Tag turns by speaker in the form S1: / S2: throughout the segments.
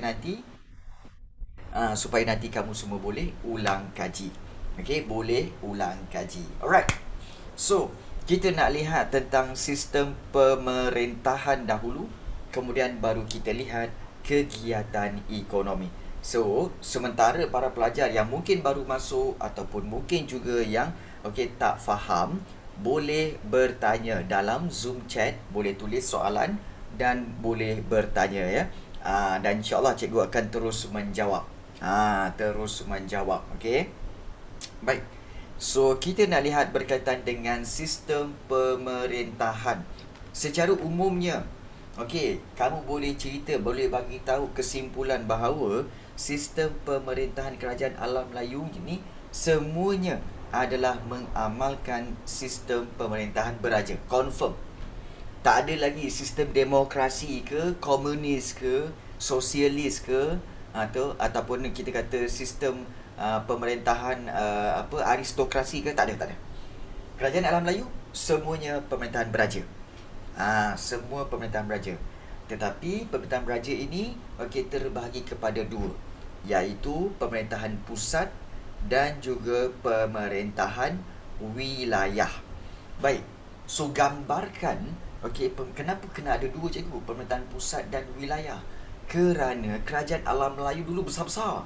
S1: nanti kamu semua boleh ulang kaji. Okey, boleh ulang kaji. Alright. So, kita nak lihat tentang sistem pemerintahan dahulu, kemudian baru kita lihat kegiatan ekonomi. So, sementara para pelajar yang mungkin baru masuk ataupun mungkin juga yang tak faham, boleh bertanya dalam Zoom chat, boleh tulis soalan dan boleh bertanya ya. Dan insyaAllah cikgu akan terus menjawab. Okey. Baik. So, kita nak lihat berkaitan dengan sistem pemerintahan. Secara umumnya, kamu boleh cerita, boleh bagi tahu kesimpulan bahawa sistem pemerintahan kerajaan alam Melayu ini semuanya adalah mengamalkan sistem pemerintahan beraja. Confirm. Tak ada lagi sistem demokrasi ke, komunis ke, sosialis ke, ataupun kita kata sistem pemerintahan aristokrasi ke, tak ada. Kerajaan alam Melayu semuanya pemerintahan beraja. Semua pemerintahan beraja. Tetapi pemerintahan beraja ini terbahagi kepada dua, iaitu pemerintahan pusat dan juga pemerintahan wilayah. Baik. So, gambarkan kenapa kena ada dua, cikgu? Pemerintahan pusat dan wilayah. Kerana kerajaan alam Melayu dulu besar-besar,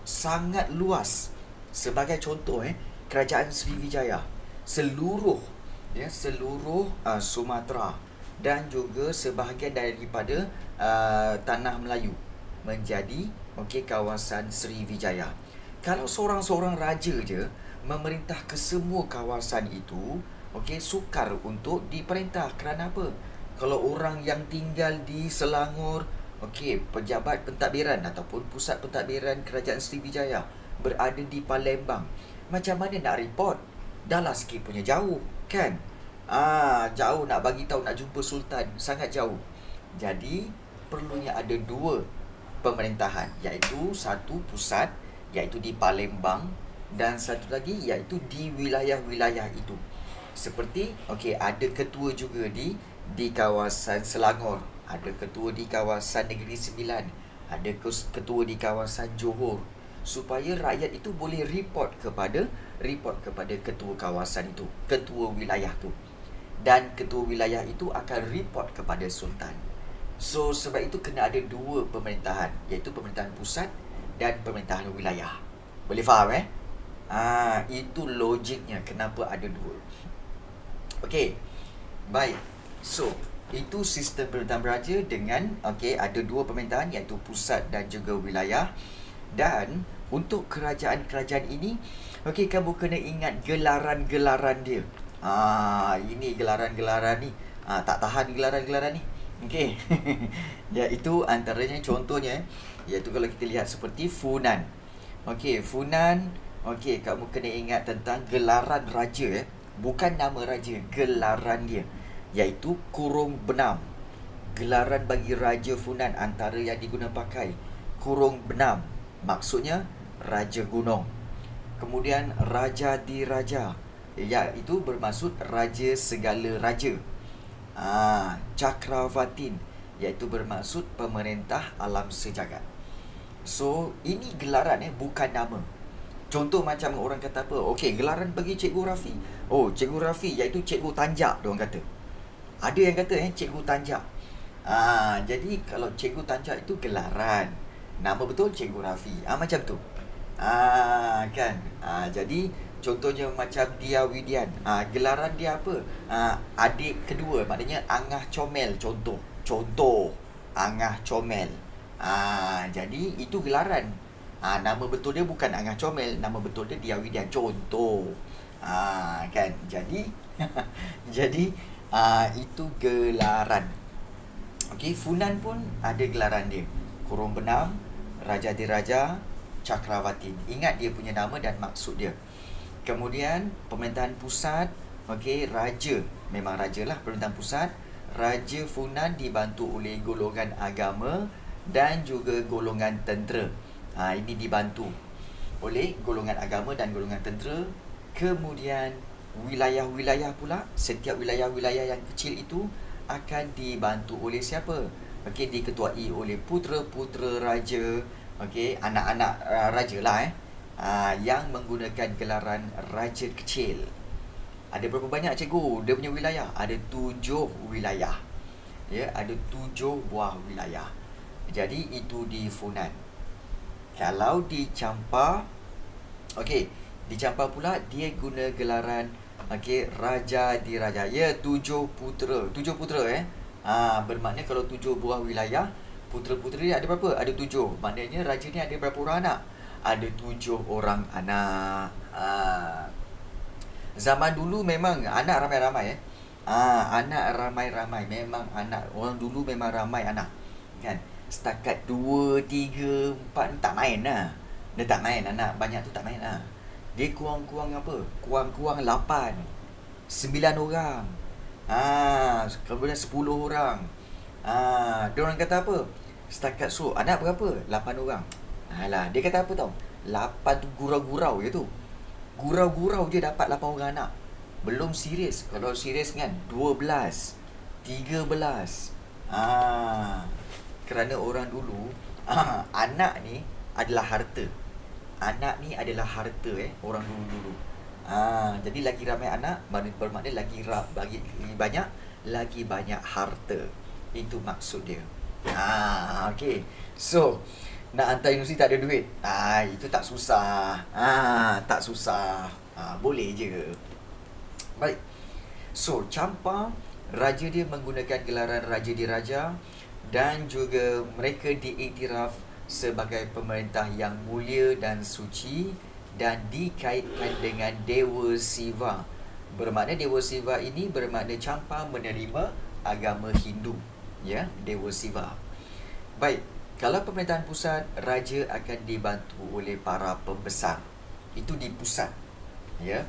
S1: sangat luas. Sebagai contoh, kerajaan Sriwijaya, seluruh Sumatera dan juga sebahagian daripada tanah Melayu menjadi kawasan Sriwijaya. Kalau seorang-seorang raja je memerintah ke semua kawasan itu, sukar untuk diperintah. Kerana apa? Kalau orang yang tinggal di Selangor, pejabat pentadbiran ataupun pusat pentadbiran kerajaan Sriwijaya berada di Palembang, macam mana nak report? Dah lah sikit punya jauh, kan? Jauh nak bagi tahu, nak jumpa sultan, sangat jauh. Jadi perlunya ada dua pemerintahan, iaitu satu pusat, iaitu di Palembang, dan satu lagi iaitu di wilayah-wilayah itu. Seperti ada ketua juga di kawasan Selangor, ada ketua di kawasan Negeri Sembilan, ada ketua di kawasan Johor, supaya rakyat itu boleh report kepada ketua kawasan itu, ketua wilayah tu, dan ketua wilayah itu akan report kepada sultan. So, sebab itu kena ada dua pemerintahan, iaitu pemerintahan pusat dan pemerintahan wilayah. Boleh faham itu logiknya kenapa ada dua. Baik. So, itu sistem pemerintahan beraja dengan ada dua pemerintahan, iaitu pusat dan juga wilayah. Dan untuk kerajaan-kerajaan ini, kamu kena ingat gelaran-gelaran dia. Ini gelaran-gelaran ni. Tak tahan gelaran-gelaran ni. Iaitu antaranya, contohnya, iaitu kalau kita lihat seperti Funan. Funan, kamu kena ingat tentang gelaran raja, bukan nama raja, gelaran dia, iaitu kurung benam. Gelaran bagi Raja Funan antara yang diguna pakai kurung benam, maksudnya Raja Gunung. Kemudian Raja Diraja, iaitu bermaksud Raja segala raja. Cakravatin, iaitu bermaksud pemerintah alam sejagat. So, ini gelaran bukan nama. Contoh macam orang kata apa? Gelaran bagi Cikgu Rafi. Cikgu Rafi iaitu Cikgu Tanjak, diorang kata. Ada yang kata Cikgu Tanjak. Jadi kalau Cikgu Tanjak itu gelaran, nama betul Cikgu Rafi. Macam tu. Kan? Jadi contohnya macam Dia Widian. Gelaran dia apa? Adik kedua, maknanya Angah Comel, contoh Angah Comel. Jadi itu gelaran. Nama betul dia bukan Angah Comel, nama betul dia Dia Widian, contoh. Kan? Jadi itu gelaran. Funan pun ada gelaran dia. Kurung benam, Raja Diraja, Cakravatin. Ingat dia punya nama dan maksud dia. Kemudian pemerintahan pusat, raja, memang raja lah pemerintahan pusat. Raja Funan dibantu oleh golongan agama dan juga golongan tentera. Ini dibantu oleh golongan agama dan golongan tentera. Kemudian wilayah-wilayah pula, setiap wilayah-wilayah yang kecil itu akan dibantu oleh siapa? okey, diketuai oleh putera-putera raja, okey, anak-anak raja lah yang menggunakan gelaran raja kecil. Ada berapa banyak cikgu dia punya wilayah? Ada 7 wilayah. Ya, ada 7 buah wilayah. Jadi itu di Funan. Kalau di Champa, okey, di Champa pula dia guna gelaran Raja Diraja. Ya, 7 putera. 7 putera bermakna kalau 7 buah wilayah, putera-putera dia ada berapa? Ada 7. Maknanya raja ni ada berapa orang anak? Ada 7 orang anak. Zaman dulu memang anak ramai-ramai anak ramai-ramai. Memang anak orang dulu memang ramai anak. Kan? Setakat 2, 3, 4 tak main lah. Dia tak main anak banyak tu, tak main lah. Dia kurang-kurang apa? Kurang-kurang 8, 9 orang. Kemudian 10 orang. Dia orang kata apa? Setakat anak berapa? 8 orang. Alah, dia kata apa tau? 8 tu gurau-gurau je tu. Gurau-gurau je dapat 8 orang anak. Belum serius. Kalau serius kan 12, 13. Kerana orang dulu anak ni adalah harta. Anak ni adalah harta orang dulu-dulu. Jadi lagi ramai anak bermakna lagi banyak harta. Itu maksud dia. Okey. So, nak hantar universiti tak ada duit. Itu tak susah. Tak susah. Boleh je. Baik. So, Champa, raja dia menggunakan gelaran Raja Diraja dan juga mereka diiktiraf sebagai pemerintah yang mulia dan suci dan dikaitkan dengan Dewa Siva. Bermakna Dewa Siva ini bermakna Champa menerima agama Hindu. Ya, Dewa Siva. Baik, kalau pemerintahan pusat, raja akan dibantu oleh para pembesar. Itu di pusat. Ya.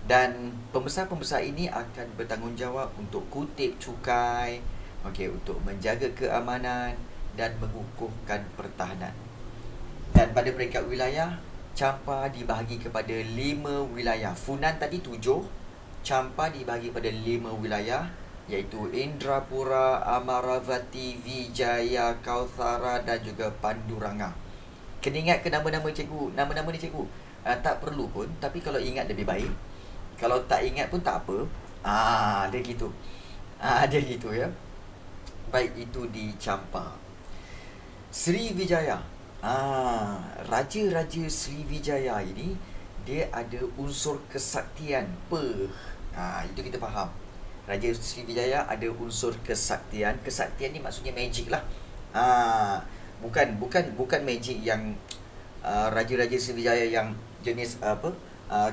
S1: Dan pembesar-pembesar ini akan bertanggungjawab untuk kutip cukai, untuk menjaga keamanan dan mengukuhkan pertahanan. Dan pada peringkat wilayah, Champa dibahagi kepada 5 wilayah. Funan tadi 7, Champa dibahagi kepada 5 wilayah, iaitu Indrapura, Amaravati, Vijaya, Kauthara dan juga Panduranga. Kena ingat ke nama-nama cikgu? Nama-nama ni cikgu tak perlu pun, tapi kalau ingat lebih baik. Kalau tak ingat pun tak apa. Dia gitu. Dia gitu ya. Baik, itu di Champa. Sriwijaya. Raja-raja Sriwijaya ini dia ada unsur kesaktian. Itu kita faham. Raja Sriwijaya ada unsur kesaktian. Kesaktian ni maksudnya magic lah. Bukan magic yang raja-raja Sriwijaya yang jenis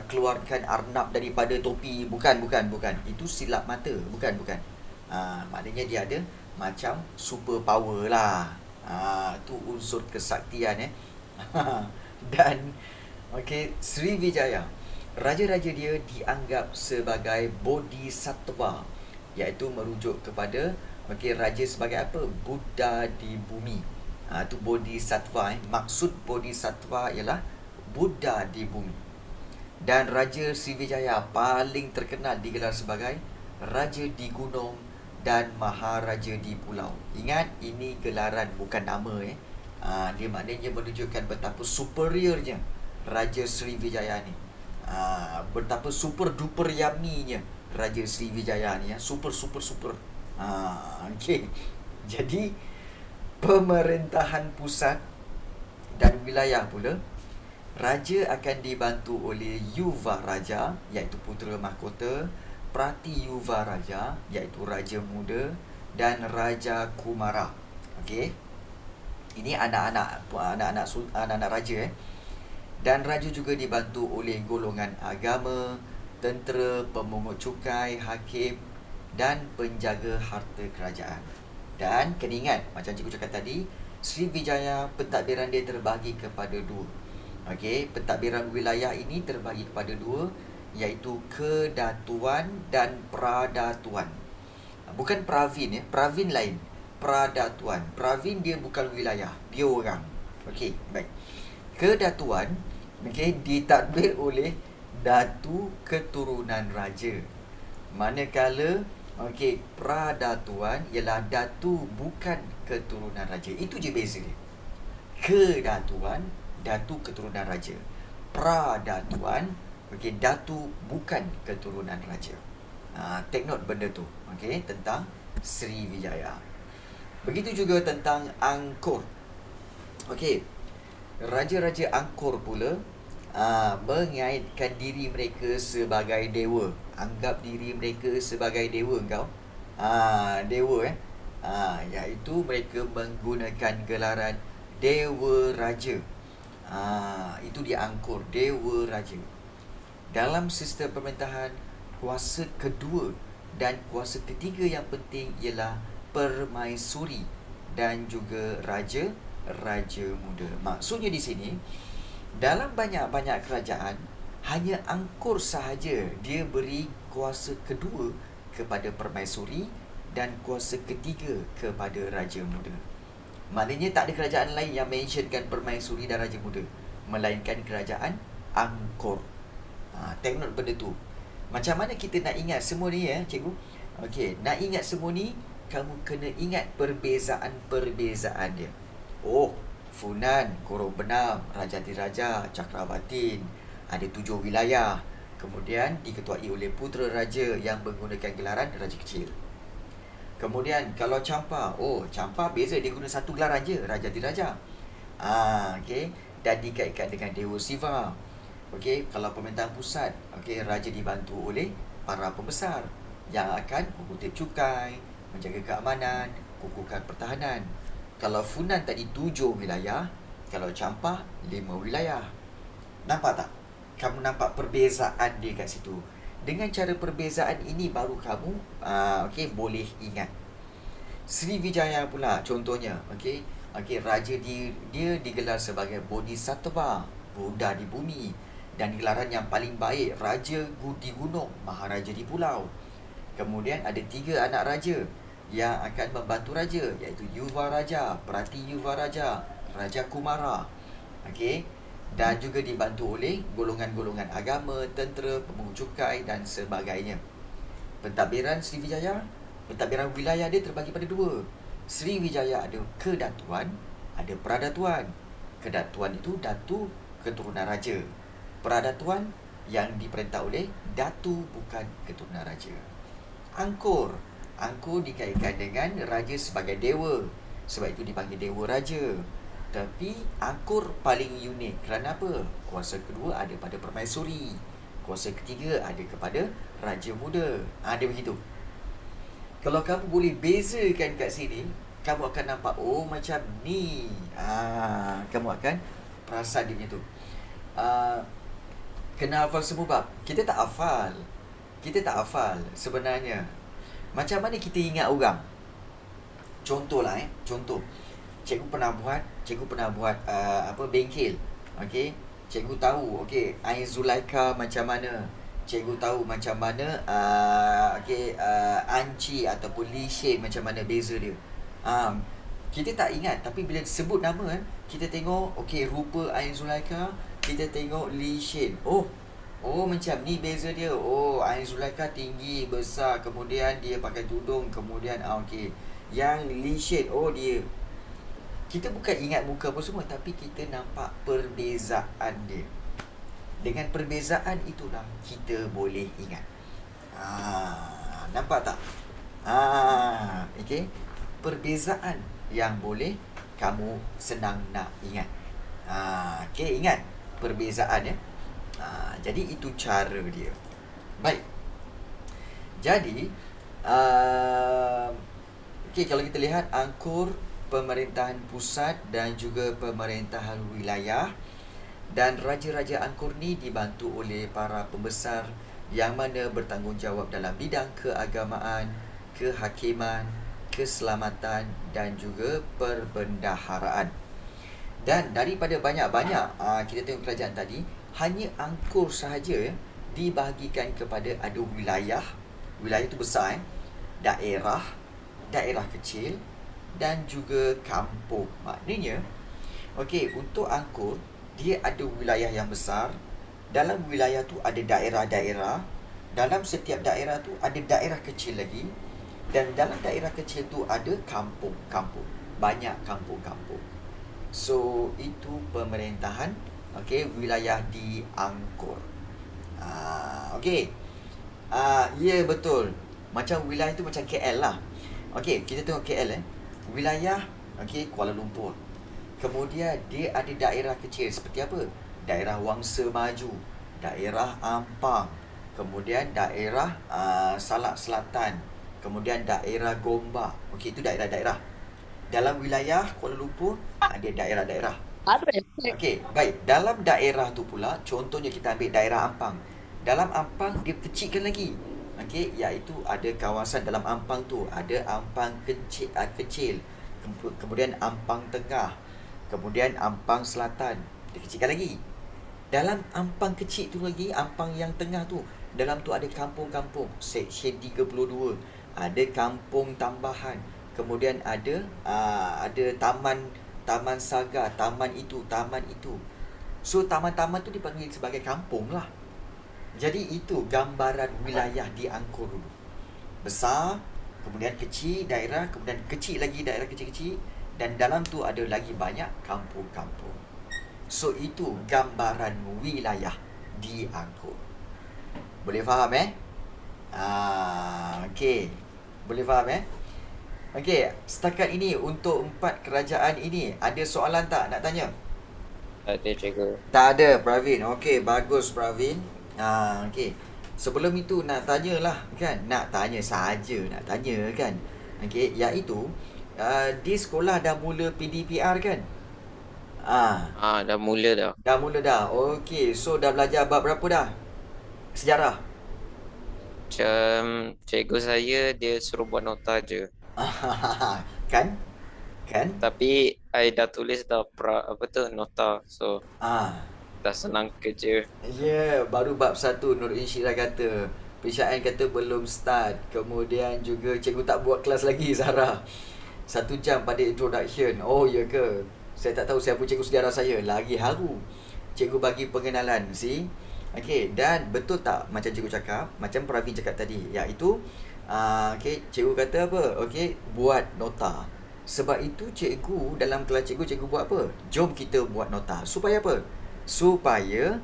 S1: keluarkan arnab daripada topi. Bukan. Itu silap mata. Bukan. Maknanya dia ada macam super power lah. Itu unsur kesaktian Dan Sriwijaya, raja-raja dia dianggap sebagai bodhisattva, iaitu merujuk kepada raja sebagai apa? Buddha di bumi. Itu bodhisattva. Maksud bodhisattva ialah Buddha di bumi. Dan Raja Sriwijaya paling terkenal digelar sebagai Raja di Gunung dan Maharaja di Pulau. Ingat, ini gelaran bukan nama. Dia maknanya menunjukkan betapa superiornya Raja Sriwijaya ni. Betapa super duper yummy-nya Raja Sriwijaya ni. Super. Jadi pemerintahan pusat dan wilayah pula, raja akan dibantu oleh Yuva Raja, iaitu putera mahkota, Pratiyuva Raja, iaitu raja muda, dan Raja Kumara. Ini anak-anak raja. Dan raja juga dibantu oleh golongan agama, tentera, pemungut cukai, hakim dan penjaga harta kerajaan. Dan kena ingat, macam cikgu cakap tadi, Sriwijaya pentadbiran dia terbahagi kepada 2. Pentadbiran wilayah ini terbahagi kepada 2, iaitu kedatuan dan pradatuan. Bukan pravin Pravin lain. Pradatuan. Pravin dia bukan wilayah, dia orang. Baik. Kedatuan ditadbir oleh datu keturunan raja. Manakala Okey, pradatuan ialah datu bukan keturunan raja. Itu je beza dia. Kedatuan, datu keturunan raja. Pradatuan, okey, datu bukan keturunan raja. Take note benda tu, okey, tentang Sriwijaya. Begitu juga tentang Angkor. Okey, raja-raja Angkor pula mengaitkan diri mereka sebagai dewa. Anggap diri mereka sebagai dewa kau. Dewa iaitu mereka menggunakan gelaran Dewa Raja. Itu di Angkor, Dewa Raja. Dalam sistem pemerintahan, kuasa kedua dan kuasa ketiga yang penting ialah permaisuri dan juga raja muda. Maksudnya di sini, dalam banyak-banyak kerajaan, hanya Angkor sahaja dia beri kuasa kedua kepada permaisuri dan kuasa ketiga kepada raja muda. Maknanya tak ada kerajaan lain yang mentionkan permaisuri dan raja muda, melainkan kerajaan Angkor. Take note benda tu. Macam mana kita nak ingat semua ni cikgu? Okey, nak ingat semua ni, kamu kena ingat perbezaan dia. Funan, Korong Benam, Rajatiraja, Cakrawatin, ada 7 wilayah. Kemudian diketuai oleh putera raja yang menggunakan gelaran Raja Kecil. Kemudian kalau Champa, Champa beza, dia guna satu gelaran je, Rajatiraja. Okey, dan dikaitkan dengan Dewa Siva. Okey, kalau pemerintahan pusat, okey, raja dibantu oleh para pembesar yang akan mengutip cukai, menjaga keamanan, kukuhkan pertahanan. Kalau Funan tadi 7 wilayah, kalau Champa 5 wilayah. Nampak tak? Kamu nampak perbezaan dia kat situ. Dengan cara perbezaan ini baru kamu boleh ingat. Sriwijaya pula contohnya, raja dia digelar sebagai Bodhisattva, Buddha di bumi, dan gelaran yang paling baik, raja di gunung, maharaja di pulau. Kemudian ada 3 anak raja yang akan membantu raja, iaitu Yuva Raja, Prati Yuva Raja, Raja Kumara. Okey, dan juga dibantu oleh golongan-golongan agama, tentera, pemungut cukai dan sebagainya. Pentadbiran Sriwijaya, pentadbiran wilayah dia terbagi pada 2. Sriwijaya ada kedatuan, ada pradatuan. Kedatuan itu datu keturunan raja. Pradatuan yang diperintah oleh datu bukan keturunan raja. Angkor dikaitkan dengan raja sebagai dewa, sebab itu dipanggil Dewa Raja. Tapi Angkor paling unik. Kerana apa? Kuasa kedua ada pada permaisuri, kuasa ketiga ada kepada raja muda. Dia begitu. Kalau kamu boleh bezakan kat sini, kamu akan nampak, macam ni. Kamu akan perasan dia macam tu. Kena hafal semua bab. Kita tak hafal sebenarnya. Macam mana kita ingat orang? Contohlah contoh. Cikgu pernah buat bengkel. Okey, cikgu tahu Ain Zulaikha macam mana. Cikgu tahu macam mana Anci ataupun Lee Shen macam mana beza dia. Kita tak ingat, tapi bila sebut nama kita tengok rupa Ain Zulaikha, kita tengok Lee Shen. Macam ni beza dia. Ain Zulaikha tinggi, besar, kemudian dia pakai tudung, kemudian yang Lee Shen, dia. Kita bukan ingat muka apa semua, tapi kita nampak perbezaan dia. Dengan perbezaan itulah kita boleh ingat. Nampak tak? Perbezaan yang boleh kamu senang nak ingat. Ingat perbezaan ya. Jadi itu cara dia. Baik. Jadi kalau kita lihat Angkor, pemerintahan pusat dan juga pemerintahan wilayah, dan raja-raja Angkor ni dibantu oleh para pembesar yang mana bertanggungjawab dalam bidang keagamaan, kehakiman, keselamatan dan juga perbendaharaan. Dan daripada banyak-banyak kita tengok kerajaan tadi, hanya Angkor sahaja dibahagikan kepada ada wilayah. Wilayah itu besar, daerah kecil dan juga kampung. Maknanya untuk Angkor, dia ada wilayah yang besar. Dalam wilayah tu ada daerah-daerah. Dalam setiap daerah tu ada daerah kecil lagi. Dan dalam daerah kecil tu ada kampung-kampung. Banyak kampung-kampung. So, itu pemerintahan wilayah di Angkor. Okey. Ya, betul. Macam wilayah tu macam KL lah. Okey, kita tengok KL Wilayah Kuala Lumpur. Kemudian dia ada daerah kecil seperti apa? Daerah Wangsa Maju, daerah Ampang, kemudian daerah Salak Selatan, kemudian daerah Gombak. Okey, itu daerah-daerah. Dalam wilayah Kuala Lumpur ada daerah-daerah.
S2: Ada ya?
S1: Okey, baik. Dalam daerah tu pula, contohnya kita ambil daerah Ampang. Dalam Ampang dia kecilkan lagi. Okey, iaitu ada kawasan dalam Ampang tu, ada Ampang kecil, kemudian Ampang Tengah, kemudian Ampang Selatan. Dia kecilkan lagi. Dalam Ampang kecil tu lagi, Ampang yang tengah tu, dalam tu ada kampung-kampung, Seksyen 32, ada kampung tambahan, kemudian ada taman Saga, taman itu, taman itu. So taman-taman tu dipanggil sebagai kampung lah. Jadi itu gambaran wilayah di Angkor dulu. Besar, kemudian kecil daerah, kemudian kecil lagi daerah kecil-kecil, dan dalam tu ada lagi banyak kampung-kampung. So itu gambaran wilayah di Angkor. Boleh faham okey. Boleh faham okey, setakat ini untuk 4 kerajaan ini ada soalan tak nak tanya?
S3: Ada cikgu.
S1: Tak ada, Pravin. Okey, bagus Pravin. Okey. Sebelum itu nak tanyalah kan, nak tanya saja, nak tanya kan. Okey, iaitu di sekolah dah mula PDPR kan?
S3: Dah mula dah.
S1: Dah mula dah. Okey, so dah belajar bab berapa dah? Sejarah.
S3: Macam cikgu saya dia suruh buat nota je.
S1: Kan? Kan?
S3: Tapi I dah tulis dah nota. So
S1: Ah.
S3: dah senang kerja.
S1: Ya, baru bab 1 Nur Insyirah kata. Pishaan kata belum start. Kemudian juga cikgu tak buat kelas lagi, Zahra. 1 jam pada introduction. Oh, ya ke? Saya tak tahu siapa cikgu sejarah saya. Lagi haru. Cikgu bagi pengenalan, see? Okey, dan betul tak macam cikgu cakap, macam Pravin cakap tadi, iaitu cikgu kata apa? Okey, buat nota. Sebab itu cikgu dalam kelas cikgu buat apa? Jom kita buat nota. Supaya apa? Supaya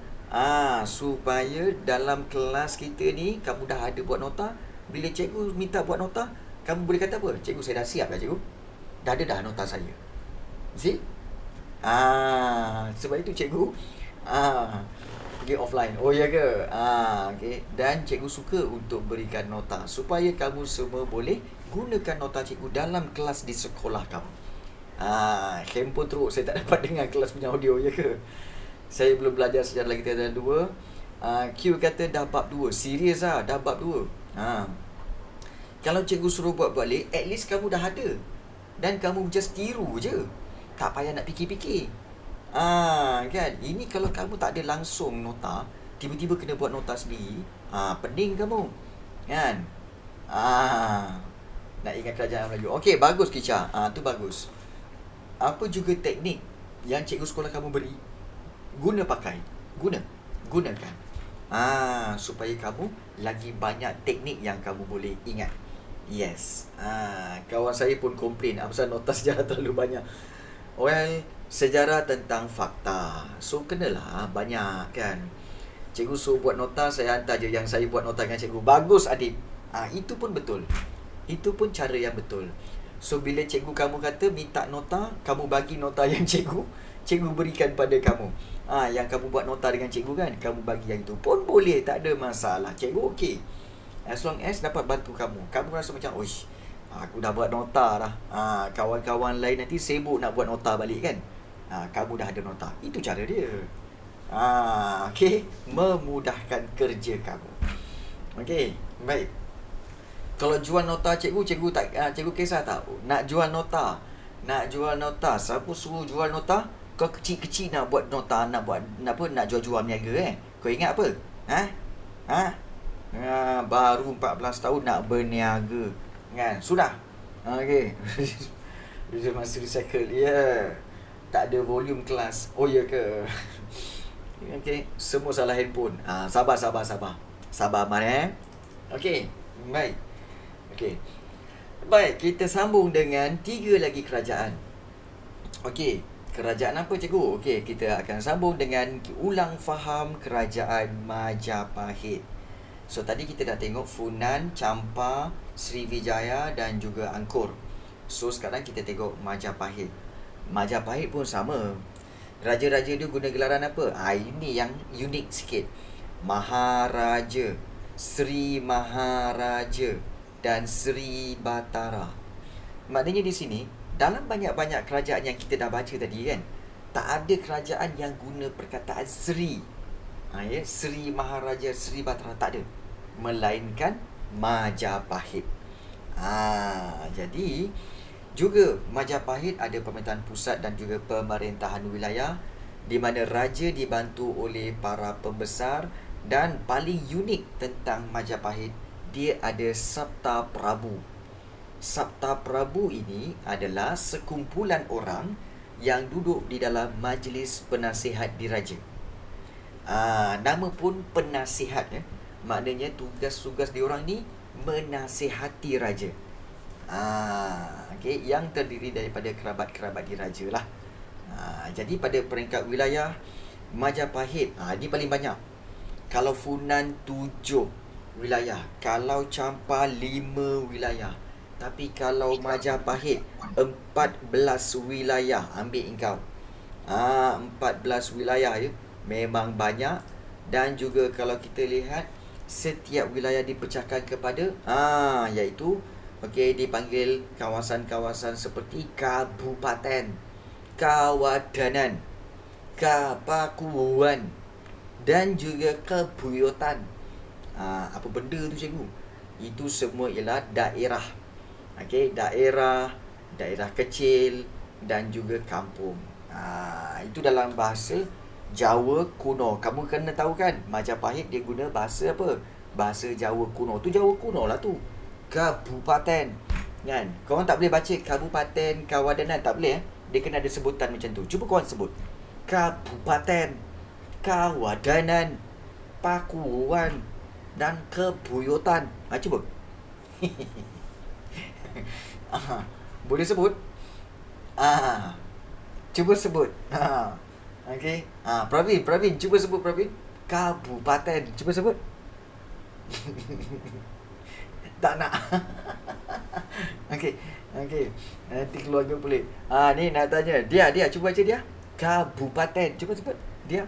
S1: dalam kelas kita ni kamu dah ada buat nota. Bila cikgu minta buat nota, kamu boleh kata apa? Cikgu, saya dah siap dah cikgu. Dah ada dah nota saya. See? Sebab itu cikgu pergi offline. Oh ya ke? Okay. Dan cikgu suka untuk berikan nota supaya kamu semua boleh gunakan nota cikgu dalam kelas di sekolah kamu. Handphone teruk, saya tak dapat dengar kelas punya audio, ya ke? Saya belum belajar sejarah lagi tingkatan 2. Q kata dah bab 2. Serius dah bab 2. Kalau cikgu suruh buat balik, at least kamu dah ada. Dan kamu just tiru je. Tak payah nak fikir-fikir. Kan? Ini kalau kamu tak ada langsung nota, tiba-tiba kena buat nota sendiri, pening kamu. Kan? Nak ingat kerajaan Melayu. Okey, bagus Kicha. Tu bagus. Apa juga teknik yang cikgu sekolah kamu beri? Pakai. Gunakan. Supaya kamu lagi banyak teknik yang kamu boleh ingat. Yes. Kawan saya pun komplain pasal nota sejarah terlalu banyak. Well, sejarah tentang fakta. So, kenalah banyak kan. Cikgu suruh buat nota, saya hantar je yang saya buat nota dengan cikgu. Bagus Adib. Itu pun betul. Itu pun cara yang betul. So, bila cikgu kamu kata minta nota, kamu bagi nota yang cikgu berikan pada kamu. Yang kamu buat nota dengan cikgu kan, kamu bagi yang itu pun boleh, tak ada masalah. Cikgu okey. As long as dapat bantu kamu. Kamu rasa macam, oish, aku dah buat nota dah. Kawan-kawan lain nanti sibuk nak buat nota balik kan. Kamu dah ada nota. Itu cara dia. Okey, memudahkan kerja kamu. Okey, baik. Kalau jual nota cikgu tak cikgu kisah tak? Nak jual nota. Siapa suruh jual nota? Kau kecil-kecil nak buat nota, nak jual-jual niaga Kau ingat apa? Baru 14 tahun nak berniaga. Kan? Sudah. Okey. Dia masih recycle. Ya. Tak ada volume kelas. Oh ya ke? Okey, semua salah handphone. Sabar Amar Okey, baik. Okey. Baik, kita sambung dengan 3 lagi kerajaan. Okey, kerajaan apa cikgu? Okey, kita akan sambung dengan ulang faham kerajaan Majapahit. So tadi kita dah tengok Funan, Champa, Srivijaya dan juga Angkor. So sekarang kita tengok Majapahit. Majapahit pun sama. Raja-raja dia guna gelaran apa? Ini yang unik sikit. Maharaja, Sri Maharaja dan Sri Batara. Maknanya di sini, dalam banyak-banyak kerajaan yang kita dah baca tadi kan, tak ada kerajaan yang guna perkataan Sri. Ya, Sri Maharaja, Sri Batara tak ada. Melainkan Majapahit. Jadi juga Majapahit ada pemerintahan pusat dan juga pemerintahan wilayah di mana raja dibantu oleh para pembesar, dan paling unik tentang Majapahit, dia ada Sabta Prabu. Sabta Prabu ini adalah sekumpulan orang yang duduk di dalam majlis penasihat diraja. Nama pun penasihat ya. Maknanya tugas-tugas diorang ni menasihati raja. Okay, yang terdiri daripada kerabat-kerabat diraja lah. Jadi pada peringkat wilayah, Majapahit ini paling banyak. Kalau Funan 7 wilayah, kalau Champa 5 wilayah. Tapi kalau Majapahit 14 wilayah. Ambil engkau 14 wilayah ya. Memang banyak. Dan juga kalau kita lihat, setiap wilayah dipecahkan kepada iaitu dipanggil kawasan-kawasan seperti kabupaten, kawadanan, kapakuan dan juga kebuyutan. Apa benda tu cikgu? Itu semua ialah daerah. Daerah kecil dan juga kampung. Itu dalam bahasa Jawa kuno. Kamu kena tahu kan, Majapahit dia guna bahasa apa? Bahasa Jawa kuno. Tu Jawa kuno lah tu. Kabupaten. Kan? Korang tak boleh baca kabupaten, kawadanan. Tak boleh Dia kena ada sebutan macam tu. Cuba korang sebut. Kabupaten, kawadanan, pakuan dan kebuyutan. Cuba. Boleh sebut? Cuba sebut. Okey. Pravin, cuba sebut Pravin. Kabupaten, cuba sebut. Tak nak. Okey. Nanti keluarga pelik. Ni nak tanya. Dia cuba baca dia. Kabupaten, cuba sebut. Dia.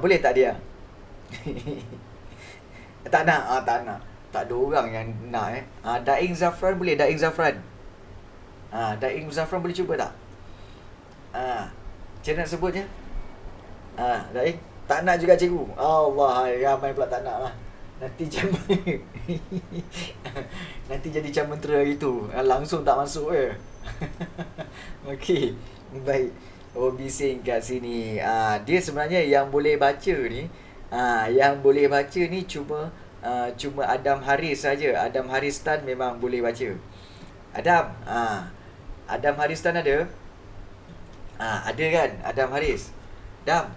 S1: Boleh tak dia? Tak nak. Tak nak. Tak ada orang yang nak Daing Zafran boleh? Daing Zafran. Daing Zafran boleh cuba tak? Macam nak sebutnya? Daing? Tak nak juga cikgu. Allah, ramai pula tak nak lah. Nanti nanti jadi macam mentera itu. Langsung tak masuk Okey. Baik. Bising kat sini. Dia sebenarnya yang boleh baca ni, cuma Adam Haris saja. Adam Haristan memang boleh baca. Adam Haristan ada? Ada kan Adam Haris? Dam,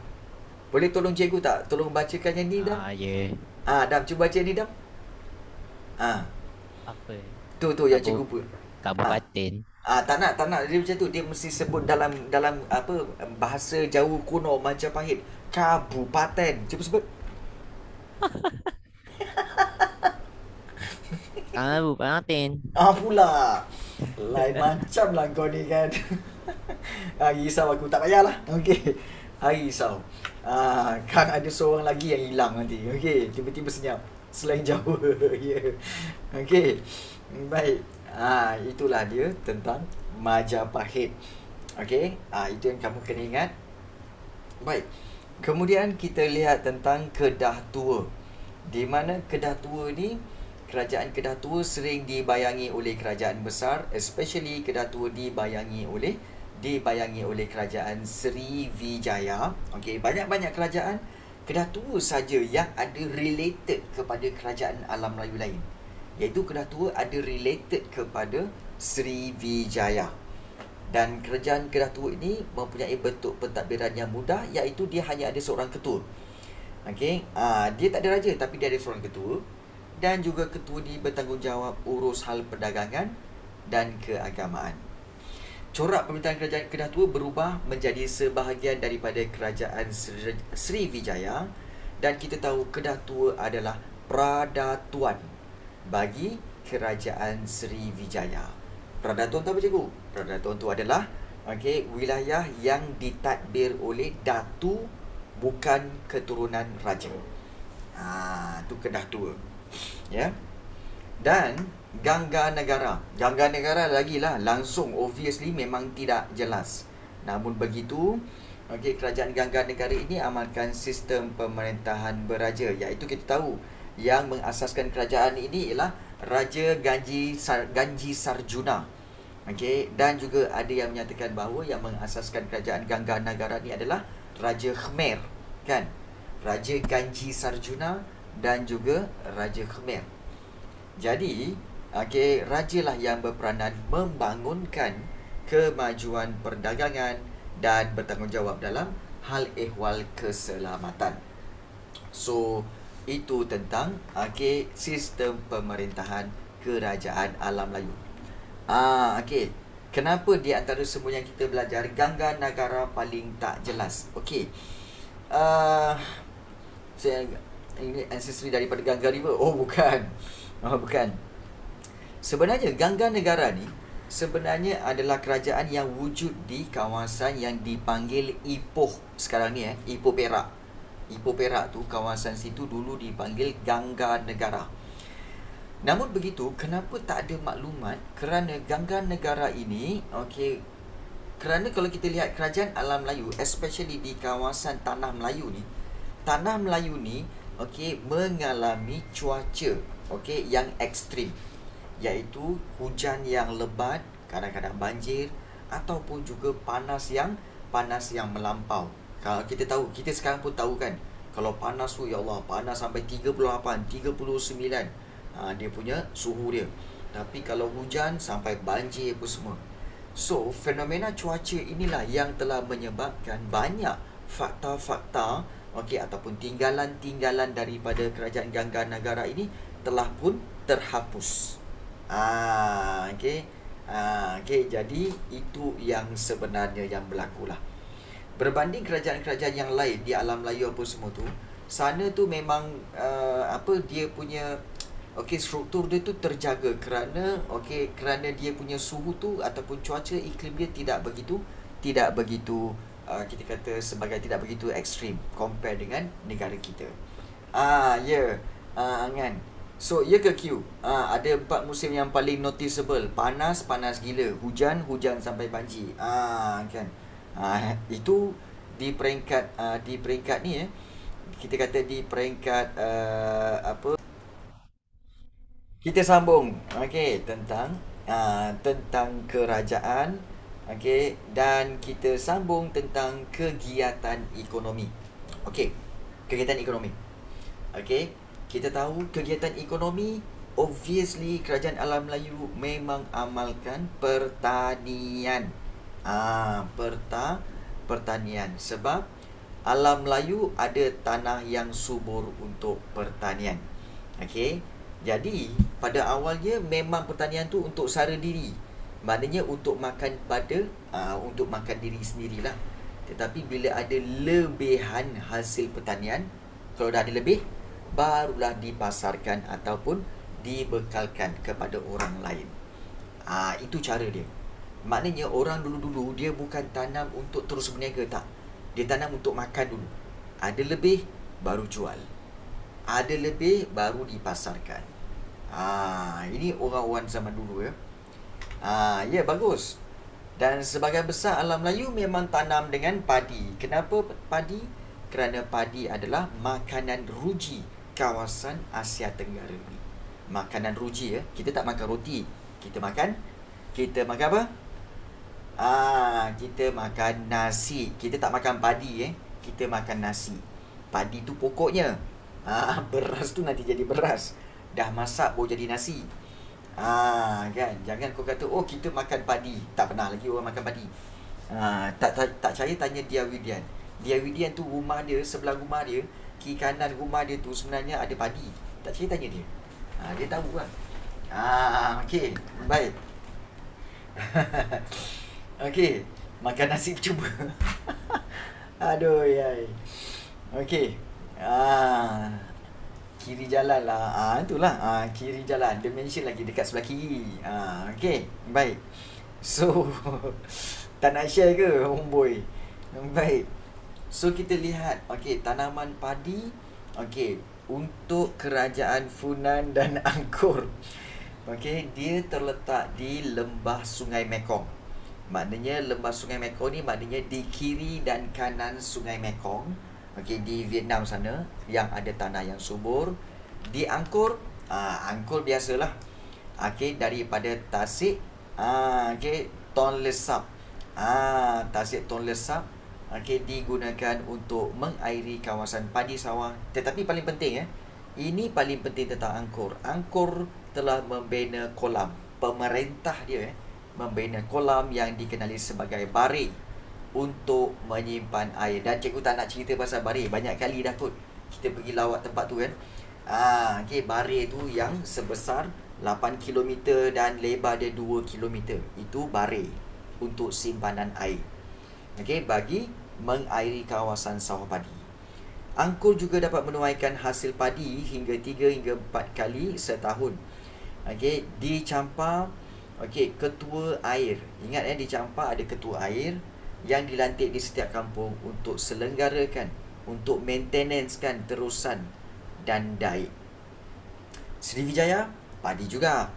S1: boleh tolong cikgu tak? Tolong bacakan yang ni, Dam.
S2: Ya.
S1: Dam, cuba baca ni, Dam.
S2: Apa?
S1: Tu yang cikgu pun.
S2: Kabupaten.
S1: Tak nak. Dia macam tu. Dia mesti sebut dalam apa, bahasa Jawa kuno Majapahit. Kabupaten. Cuba sebut.
S2: Kabupaten.
S1: Pula. Lain macam lah kau ni kan. Risau aku. Tak payahlah. Okey. Risau. Kan ada seorang lagi yang hilang nanti. Okey. Tiba-tiba senyap. Selain Jawa. Yeah. Okey. Baik. Itulah dia tentang Majapahit. Okey. Itu yang kamu kena ingat. Baik. Kemudian kita lihat tentang Kedah Tua. Di mana Kedah Tua ni, kerajaan Kedah Tua sering dibayangi oleh kerajaan besar, especially Kedah Tua dibayangi oleh kerajaan Srivijaya. Okey, banyak-banyak kerajaan. Kedah Tua saja yang ada related kepada kerajaan alam Melayu lain. Iaitu Kedah Tua ada related kepada Srivijaya. Dan kerajaan Kedah Tua ini mempunyai bentuk pentadbiran yang mudah, iaitu dia hanya ada seorang ketua. Okey, dia tak ada raja tapi dia ada seorang ketua. dan juga ketua ni bertanggungjawab urus hal perdagangan dan keagamaan. Corak pemerintahan kerajaan Kedah Tua berubah menjadi sebahagian daripada kerajaan Srivijaya, dan kita tahu Kedah Tua adalah Pradatuan bagi kerajaan Srivijaya. Pradatuan tu apa cikgu? Pradatuan tu adalah wilayah yang ditadbir oleh datu bukan keturunan raja. Tu Kedah Tua. Ya. Dan Gangga Negara. Gangga Negara lagilah langsung obviously memang tidak jelas. Namun begitu, kerajaan Gangga Negara ini amalkan sistem pemerintahan beraja, iaitu kita tahu yang mengasaskan kerajaan ini ialah Raja Ganji Sarjuna. Dan juga ada yang menyatakan bahawa yang mengasaskan kerajaan Gangga Negara ini adalah Raja Khmer, kan? Raja Ganji Sarjuna dan juga Raja Khmer. Jadi, raja lah yang berperanan membangunkan kemajuan perdagangan dan bertanggungjawab dalam hal ehwal keselamatan. So, itu tentang sistem pemerintahan kerajaan alam Melayu. Kenapa di antara semua yang kita belajar Gangga Negara paling tak jelas? Saya ini ancestry daripada Gangga River. Bukan. Sebenarnya Gangga Negara ni sebenarnya adalah kerajaan yang wujud di kawasan yang dipanggil Ipoh sekarang ni, Ipoh Perak. Ipoh Perak tu, kawasan situ dulu dipanggil Gangga Negara. Namun begitu, kenapa tak ada maklumat? Kerana Gangga Negara ini, kerana kalau kita lihat kerajaan alam Melayu, especially di kawasan Tanah Melayu ni, mengalami cuaca yang ekstrim, iaitu hujan yang lebat, kadang-kadang banjir, ataupun juga panas yang melampau. Kalau kita tahu, kita sekarang pun tahu kan, kalau panas tu, ya Allah, panas sampai 38, 39 dia punya suhu dia. Tapi kalau hujan sampai banjir apa semua. So, fenomena cuaca inilah yang telah menyebabkan banyak fakta-fakta ataupun tinggalan-tinggalan daripada kerajaan Gangga Negara ini telah pun terhapus. Jadi itu yang sebenarnya yang berlaku lah. Berbanding kerajaan-kerajaan yang lain di alam Melayu apa semua tu, sana tu memang dia punya struktur dia tu terjaga kerana dia punya suhu tu ataupun cuaca iklim dia tidak begitu kita kata sebagai tidak begitu ekstrim compare dengan negara kita. Kan. So, ya ke Q? Ada 4 musim yang paling noticeable. Panas gila, hujan sampai banjir. Kan. Itu di peringkat ni kita kata di peringkat kita sambung tentang kerajaan, dan kita sambung tentang kegiatan ekonomi. Kegiatan ekonomi. Kita tahu kegiatan ekonomi, obviously kerajaan alam Melayu memang amalkan pertanian. Pertanian sebab alam Melayu ada tanah yang subur untuk pertanian. Jadi pada awalnya memang pertanian tu untuk sara diri, maknanya untuk makan untuk makan diri sendirilah. Tetapi bila ada lebihan hasil pertanian, kalau dah ada lebih, barulah dipasarkan ataupun dibekalkan kepada orang lain. Itu cara dia. Maknanya orang dulu-dulu dia bukan tanam untuk terus berniaga, tak. Dia tanam untuk makan dulu. Ada lebih baru jual. Ada lebih baru dipasarkan. Ini orang-orang zaman dulu ya. Bagus. Dan sebahagian besar alam Melayu memang tanam dengan padi. Kenapa padi? Kerana padi adalah makanan ruji kawasan Asia Tenggara ni. Makanan ruji Kita tak makan roti. Kita makan apa? Kita makan nasi. Kita tak makan padi Kita makan nasi. Padi tu pokoknya. Beras tu nanti jadi beras. Dah masak baru jadi nasi. Kan. Jangan kau kata kita makan padi. Tak pernah lagi orang makan padi. Tak percaya tanya Dia Widian. Dia Widian tu rumah dia, sebelah rumah dia, kiri kanan rumah dia tu sebenarnya ada padi. Tak percaya tanya dia. Dia tahu lah. Okey, baik. Okey, makan nasi cuba. Aduh, yai. Okey. Kiri jalan lah. Itulah. Kiri jalan. Dia mention lagi dekat sebelah kiri. Okey, baik. So, tak nak share ke, homeboy? Baik. So, kita lihat. Okey, tanaman padi. Okey, untuk kerajaan Funan dan Angkor. Okey, dia terletak di lembah Sungai Mekong. Maknanya lembah Sungai Mekong ni maknanya di kiri dan kanan Sungai Mekong. Okey, di Vietnam sana yang ada tanah yang subur. Di Angkor, Angkor biasalah. Okey, daripada Tasik, okey, Tonle Sap. Tasik Tonle Sap, okey, digunakan untuk mengairi kawasan padi sawah. Tetapi paling penting ini paling penting tentang Angkor. Angkor telah membina kolam. Pemerintah dia membina kolam yang dikenali sebagai Bari untuk menyimpan air. Dan cikgu tak nak cerita pasal Bari. Banyak kali dah kot kita pergi lawat tempat tu kan. Okey, Bari tu yang sebesar 8 km dan lebar dia 2 km. Itu Bari untuk simpanan air. Okey, bagi mengairi kawasan sawah padi. Angkor juga dapat menuaikan hasil padi hingga 3 hingga 4 kali setahun. Okey, di Champa, okey, ketua air. Ingat di Champa ada ketua air yang dilantik di setiap kampung untuk selenggarakan, untuk maintenance kan terusan dan daik. Srivijaya, padi juga.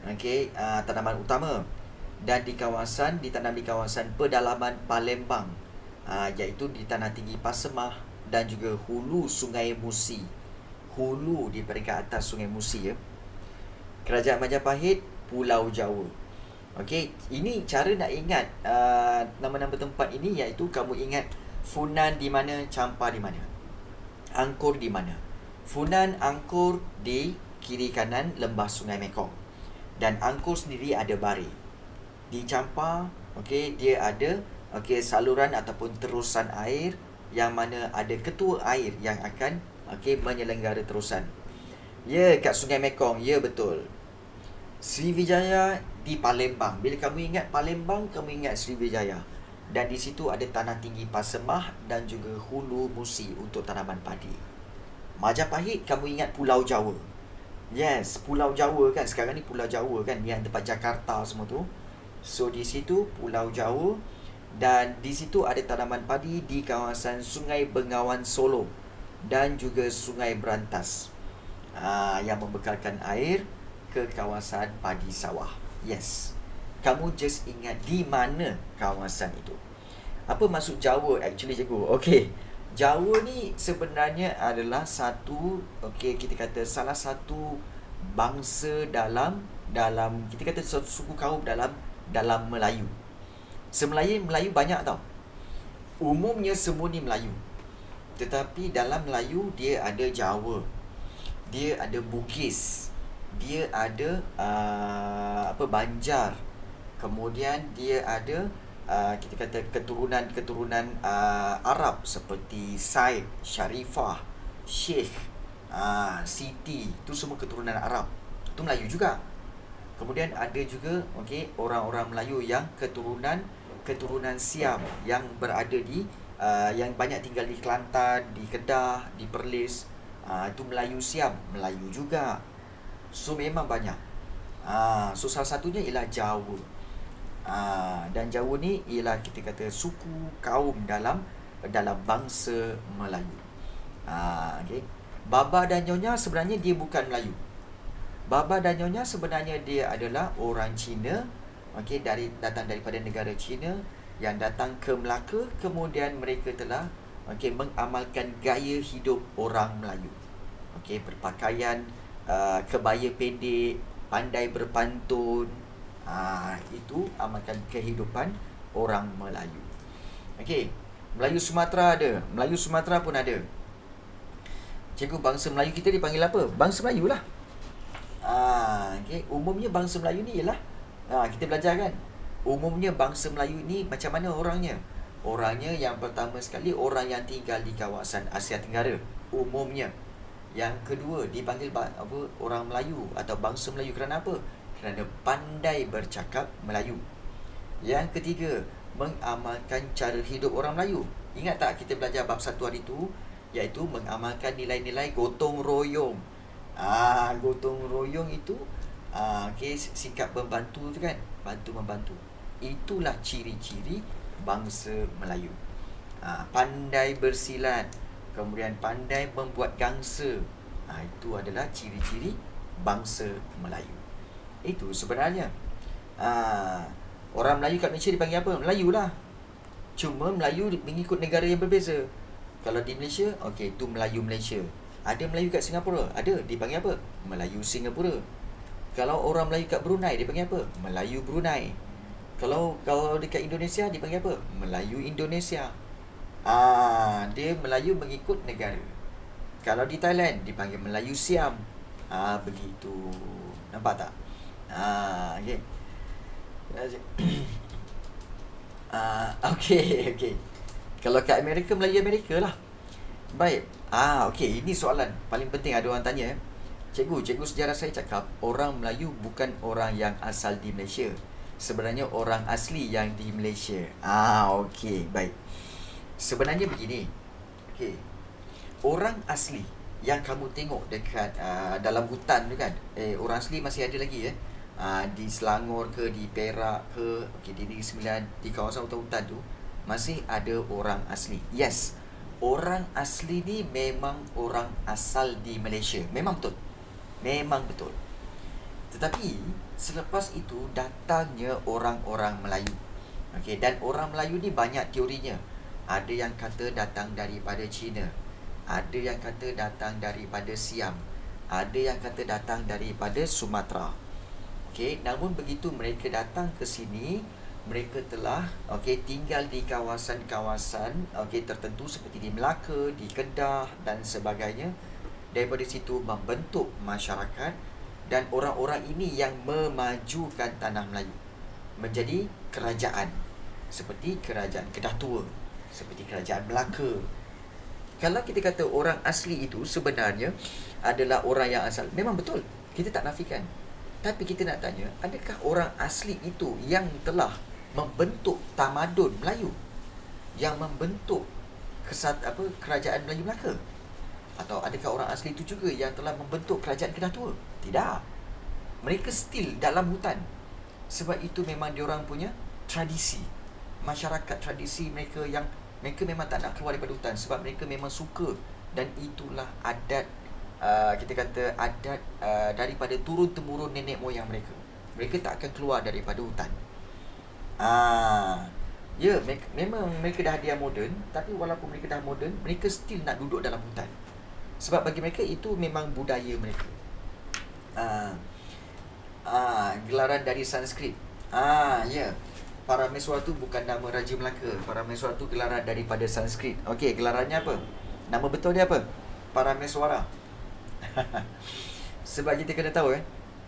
S1: Okey, tanaman utama dan ditanam di kawasan pedalaman Palembang, iaitu di tanah tinggi Pasemah dan juga hulu Sungai Musi. Hulu di peringkat atas Sungai Musi Kerajaan Majapahit, Pulau Jawa. Okey, ini cara nak ingat nama-nama tempat ini, iaitu kamu ingat Funan di mana, Champa di mana, Angkor di mana. Funan, Angkor di kiri kanan lembah Sungai Mekong. Dan Angkor sendiri ada Bari. Di Champa, okey, dia ada saluran ataupun terusan air yang mana ada ketua air yang akan menyelenggara terusan. Kat Sungai Mekong, betul. Srivijaya di Palembang. Bila kamu ingat Palembang, kamu ingat Srivijaya. Dan di situ ada tanah tinggi Pasemah dan juga hulu Musi untuk tanaman padi. Majapahit, kamu ingat Pulau Jawa. Yes, Pulau Jawa kan. Sekarang ni Pulau Jawa kan, yang tempat Jakarta semua tu. So di situ Pulau Jawa. Dan di situ ada tanaman padi di kawasan Sungai Bengawan Solo dan juga Sungai Berantas, yang membekalkan air ke kawasan padi sawah. Yes, kamu just ingat di mana kawasan itu. Apa maksud Jawa actually, cikgu? Okey, Jawa ni sebenarnya adalah kita kata salah satu bangsa dalam kita kata satu suku kaum dalam Melayu. Melayu banyak tau. Umumnya semua ni Melayu. Tetapi dalam Melayu dia ada Jawa, dia ada Bugis, dia ada Banjar. Kemudian dia ada kita kata keturunan Arab seperti Said, Sharifah, Sheikh, Siti. Itu semua keturunan Arab. Itu Melayu juga. Kemudian ada juga orang-orang Melayu yang keturunan Siam yang berada di yang banyak tinggal di Kelantan, di Kedah, di Perlis. Itu Melayu Siam, Melayu juga. So memang banyak. So salah satunya ialah Jawa. Dan Jawa ni ialah kita kata suku kaum dalam bangsa Melayu. Baba dan Nyonya sebenarnya dia bukan Melayu. Baba dan Nyonya sebenarnya dia adalah orang Cina, datang daripada negara Cina yang datang ke Melaka, kemudian mereka telah mengamalkan gaya hidup orang Melayu. Berpakaian kebaya pendek, pandai berpantun. Itu amalkan kehidupan orang Melayu. Melayu Sumatera ada, Melayu Sumatera pun ada. Cikgu, bangsa Melayu kita dipanggil apa? Bangsa Melayu lah. Umumnya bangsa Melayu ni ialah kita belajar kan, umumnya bangsa Melayu ni macam mana orangnya. Orangnya yang pertama sekali orang yang tinggal di kawasan Asia Tenggara umumnya. Yang kedua, dipanggil orang Melayu atau bangsa Melayu kerana apa? Kerana pandai bercakap Melayu. Yang ketiga, mengamalkan cara hidup orang Melayu. Ingat tak kita belajar bab 1 hari tu, iaitu mengamalkan nilai-nilai gotong royong. Gotong royong itu sikap membantu tu kan, bantu membantu. Itulah ciri-ciri bangsa Melayu. Pandai bersilat, kemudian pandai membuat gangsa. Itu adalah ciri-ciri bangsa Melayu. Itu sebenarnya. Orang Melayu kat Malaysia dipanggil apa? Melayu lah. Cuma Melayu mengikut negara yang berbeza. Kalau di Malaysia, okey, itu Melayu Malaysia. Ada Melayu kat Singapura? Ada. Dipanggil apa? Melayu Singapura. Kalau orang Melayu kat Brunei, dipanggil apa? Melayu Brunei. Kalau dekat Indonesia, dipanggil apa? Melayu Indonesia. Dia Melayu mengikut negara. Kalau di Thailand, dipanggil Melayu Siam. Begitu. Nampak tak? Okey. Okey. Kalau kat Amerika, Melayu Amerika lah. Baik. Okey, ini soalan paling penting ada orang tanya. Cikgu sejarah saya cakap orang Melayu bukan orang yang asal di Malaysia. Sebenarnya orang asli yang di Malaysia. Okey, baik. Sebenarnya begini. Okey. Orang asli yang kamu tengok dekat dalam hutan tu kan. Orang asli masih ada lagi di Selangor ke, di Perak ke, di Negeri Sembilan, di kawasan hutan-hutan tu masih ada orang asli. Yes, orang asli ni memang orang asal di Malaysia. Memang betul. Tetapi selepas itu datangnya orang-orang Melayu. Dan orang Melayu ni banyak teorinya. Ada yang kata datang daripada China, ada yang kata datang daripada Siam, ada yang kata datang daripada Sumatera. Namun begitu mereka datang ke sini, mereka telah tinggal di kawasan-kawasan tertentu seperti di Melaka, di Kedah dan sebagainya. Daripada situ membentuk masyarakat, dan orang-orang ini yang memajukan tanah Melayu menjadi kerajaan, seperti kerajaan Kedah Tua, seperti kerajaan Melaka. Kalau kita kata orang asli itu sebenarnya adalah orang yang asal, memang betul, kita tak nafikan. Tapi kita nak tanya, adakah orang asli itu yang telah membentuk tamadun Melayu, yang membentuk kerajaan Melayu Melaka? Atau adakah orang asli itu juga yang telah membentuk kerajaan Kedah Tua? Tidak. Mereka still dalam hutan. Sebab itu memang diorang punya tradisi. Masyarakat tradisi mereka yang mereka memang tak nak keluar daripada hutan, sebab mereka memang suka, dan itulah adat kita kata adat daripada turun-temurun nenek moyang mereka. Mereka tak akan keluar daripada hutan. Memang mereka dah dia moden, tapi walaupun mereka dah moden, mereka still nak duduk dalam hutan. Sebab bagi mereka itu memang budaya mereka. Gelaran dari Sanskrit. Parameswara tu bukan nama Raja Melaka. Parameswara tu gelaran daripada Sanskrit. Okey, gelarannya apa? Nama betul dia apa? Parameswara. Sebab kita kena tahu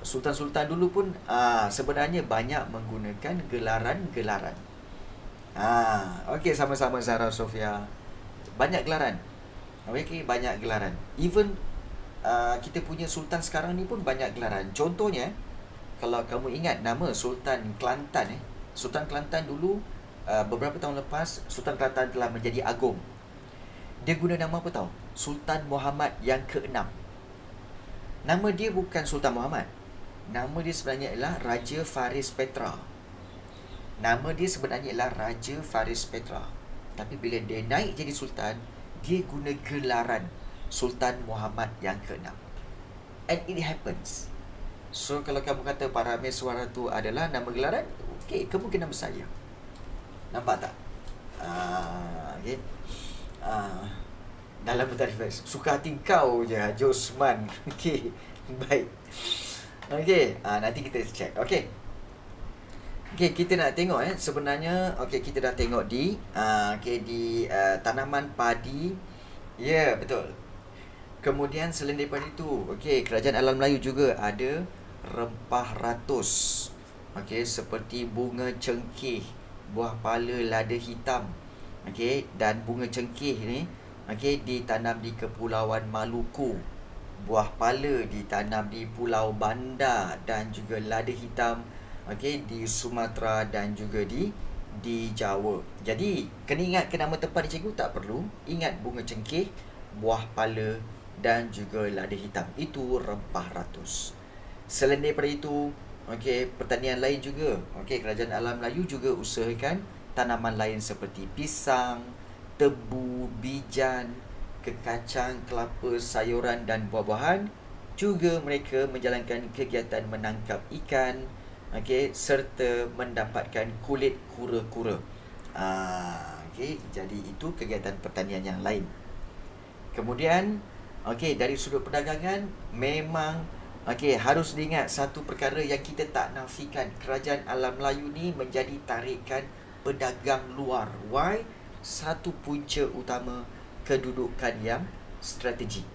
S1: sultan-sultan dulu pun sebenarnya banyak menggunakan gelaran-gelaran. Okey, sama-sama Zahra Sofia. Banyak gelaran. Okey, banyak gelaran. Even kita punya sultan sekarang ni pun banyak gelaran. Contohnya, kalau kamu ingat nama Sultan Kelantan Sultan Kelantan dulu beberapa tahun lepas, Sultan Kelantan telah menjadi agung. Dia guna nama apa tahu? Sultan Muhammad yang ke-6. Nama dia bukan Sultan Muhammad. Nama dia sebenarnya ialah Raja Faris Petra. Nama dia sebenarnya ialah Raja Faris Petra. Tapi bila dia naik jadi sultan, dia guna gelaran Sultan Muhammad yang ke-6. And it happens. So kalau kamu kata Parameswara tu adalah nama gelaran, okey, kemungkinan besar ya. Nampak tak? Okey. Dalam tarifas, suka hati kau je Haji Osman. Okey, baik. Okey, nanti kita check. Okey. Okey, kita nak tengok sebenarnya kita dah tengok di di tanaman padi. Ya, betul. Kemudian selain daripada itu, kerajaan alam Melayu juga ada rempah ratus. Seperti bunga cengkeh, buah pala lada hitam. Dan bunga cengkeh ni ditanam di Kepulauan Maluku. buah pala ditanam di Pulau Banda dan juga lada hitam, okey, di Sumatera dan juga di Jawa. Jadi, kena ingat ke nama tempat ni cikgu? Tak perlu. Ingat bunga cengkeh, buah pala dan juga lada hitam. Itu rempah ratus. Selain daripada itu, okey, pertanian lain juga. Okey, Kerajaan Alam Melayu juga usahakan tanaman lain seperti pisang, tebu, bijan, kekacang, kelapa, sayuran dan buah-buahan. Juga mereka menjalankan kegiatan menangkap ikan, okey, serta mendapatkan kulit kura-kura. Okey, jadi itu kegiatan pertanian yang lain. Kemudian, okey, dari sudut perdagangan memang harus diingat satu perkara yang kita tak nafikan. Kerajaan Alam Melayu ni menjadi tarikan pedagang luar. Why? Satu punca utama, kedudukan yang strategi.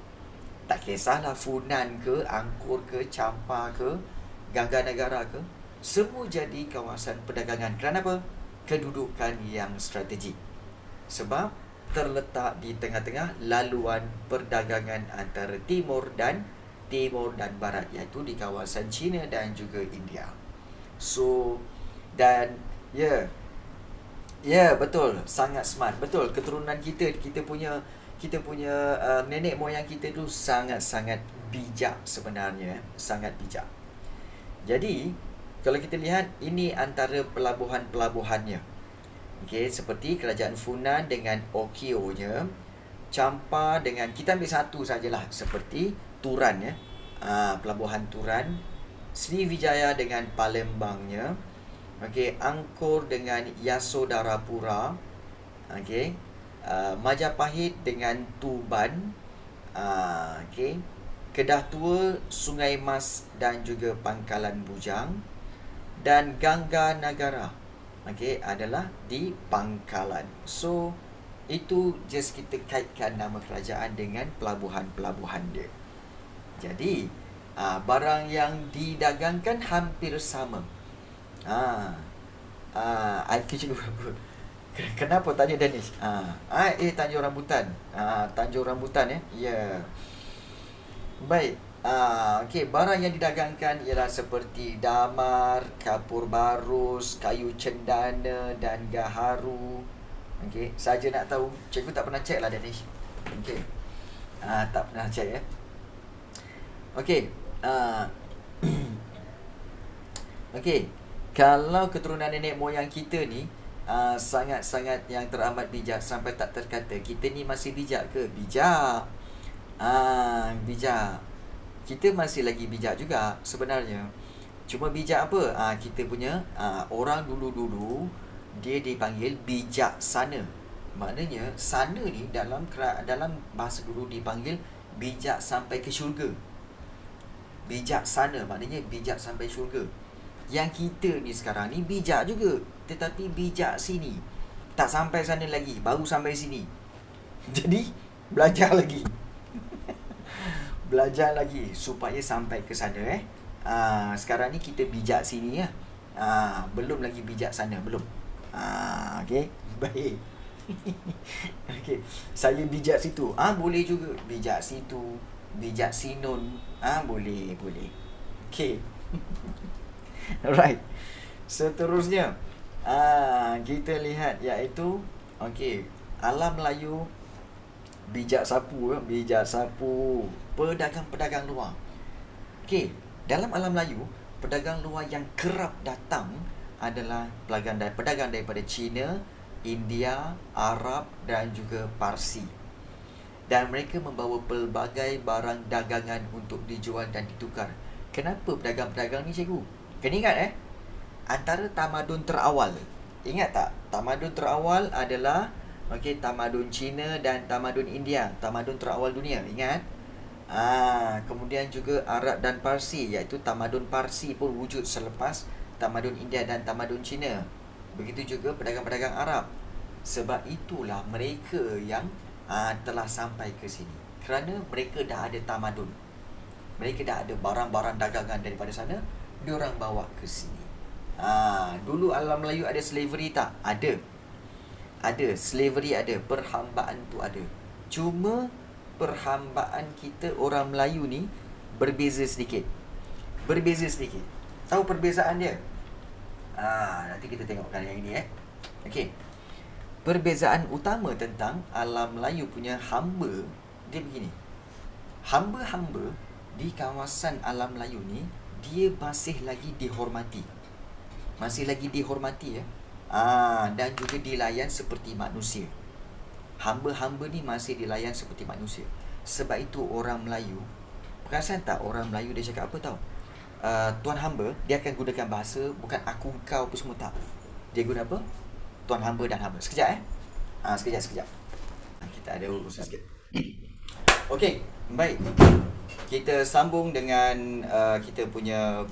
S1: Tak kisahlah Funan ke, Angkor ke, Champa ke, Gangga Negara ke, semua jadi kawasan perdagangan. Kerana apa? Kedudukan yang strategi. Sebab terletak di tengah-tengah laluan perdagangan antara timur dan barat, iaitu di kawasan China dan juga India. So, dan betul, sangat smart. Betul, keturunan kita punya nenek moyang kita tu sangat-sangat bijak sebenarnya, sangat bijak. Jadi, kalau kita lihat, ini antara pelabuhan-pelabuhannya. Okey, seperti Kerajaan Funan dengan Okio-nya, Champa dengan, kita ambil satu sajalah, seperti Turan, pelabuhan Turan, Srivijaya dengan Palembangnya, okey, Angkor dengan Yasodarapura, okey, Majapahit dengan Tuban, okey, Kedah Tua, Sungai Mas dan juga Pangkalan Bujang, dan Gangga Negara, okey, adalah di Pangkalan. So, itu just kita kaitkan nama kerajaan dengan pelabuhan-pelabuhan dia. Jadi, barang yang didagangkan hampir sama. IQ cikgu berapa? Kenapa tanya Danish? Tanjung Rambutan. Tanjung Rambutan ya. Ya. Baik. Okey, barang yang didagangkan ialah seperti damar, kapur barus, kayu cendana dan gaharu. Okey, saja nak tahu, cikgu tak pernah check lah Danish. Okey. Tak pernah check ya. Okey. Okey. Kalau keturunan nenek moyang kita ni sangat-sangat yang teramat bijak sampai tak terkata. Kita ni masih bijak ke? Bijak. Bijak. Kita masih lagi bijak juga sebenarnya. Cuma bijak apa? Kita punya orang dulu-dulu dia dipanggil bijaksana. Maknanya sana ni dalam bahasa dulu dipanggil bijak sampai ke syurga. Bijaksana maknanya bijak sampai syurga. Yang kita ni sekarang ni bijak juga, tetapi bijak sini. Tak sampai sana lagi, baru sampai sini. Jadi belajar lagi. Belajar lagi supaya sampai ke sana sekarang ni kita bijak sini ya. Belum lagi bijak sana, belum. Okey, baik. Okey, saya bijak situ. Boleh juga. Bijak situ, bijak sinun. Boleh. Okey. Alright. Seterusnya, kita lihat iaitu okey, Alam Melayu bijak sapu, pedagang-pedagang luar. Okey, dalam Alam Melayu, pedagang luar yang kerap datang adalah pedagang daripada China, India, Arab dan juga Parsi. Dan mereka membawa pelbagai barang dagangan untuk dijual dan ditukar. Kenapa pedagang-pedagang ni cikgu? Kena ingat antara tamadun terawal. Ingat tak? Tamadun terawal adalah tamadun Cina dan tamadun India, tamadun terawal dunia. Ingat? Kemudian juga Arab dan Parsi, iaitu tamadun Parsi pun wujud selepas tamadun India dan tamadun Cina. Begitu juga pedagang-pedagang Arab. Sebab itulah mereka yang telah sampai ke sini. Kerana mereka dah ada tamadun. Mereka dah ada barang-barang dagangan daripada sana, diorang bawa ke sini. Dulu Alam Melayu ada slavery tak? Ada. Slavery ada, perhambaan tu ada. Cuma perhambaan kita orang Melayu ni berbeza sedikit. Berbeza sedikit. Tahu perbezaan dia? Nanti kita tengokkan yang ini Okey. Perbezaan utama tentang alam Melayu punya hamba dia begini. Hamba-hamba di kawasan alam Melayu ni dia masih lagi dihormati. Masih lagi dihormati dan juga dilayan seperti manusia. Hamba-hamba ni masih dilayan seperti manusia. Sebab itu orang Melayu, perasan tak orang Melayu dia cakap apa tau? Tuan hamba, dia akan gunakan bahasa bukan aku, kau apa semua, tak. Dia guna apa? Tuan hamba dan hamba. Sekejap sekejap. Kita ada urusan sikit. Okey, baik. Kita sambung dengan kita punya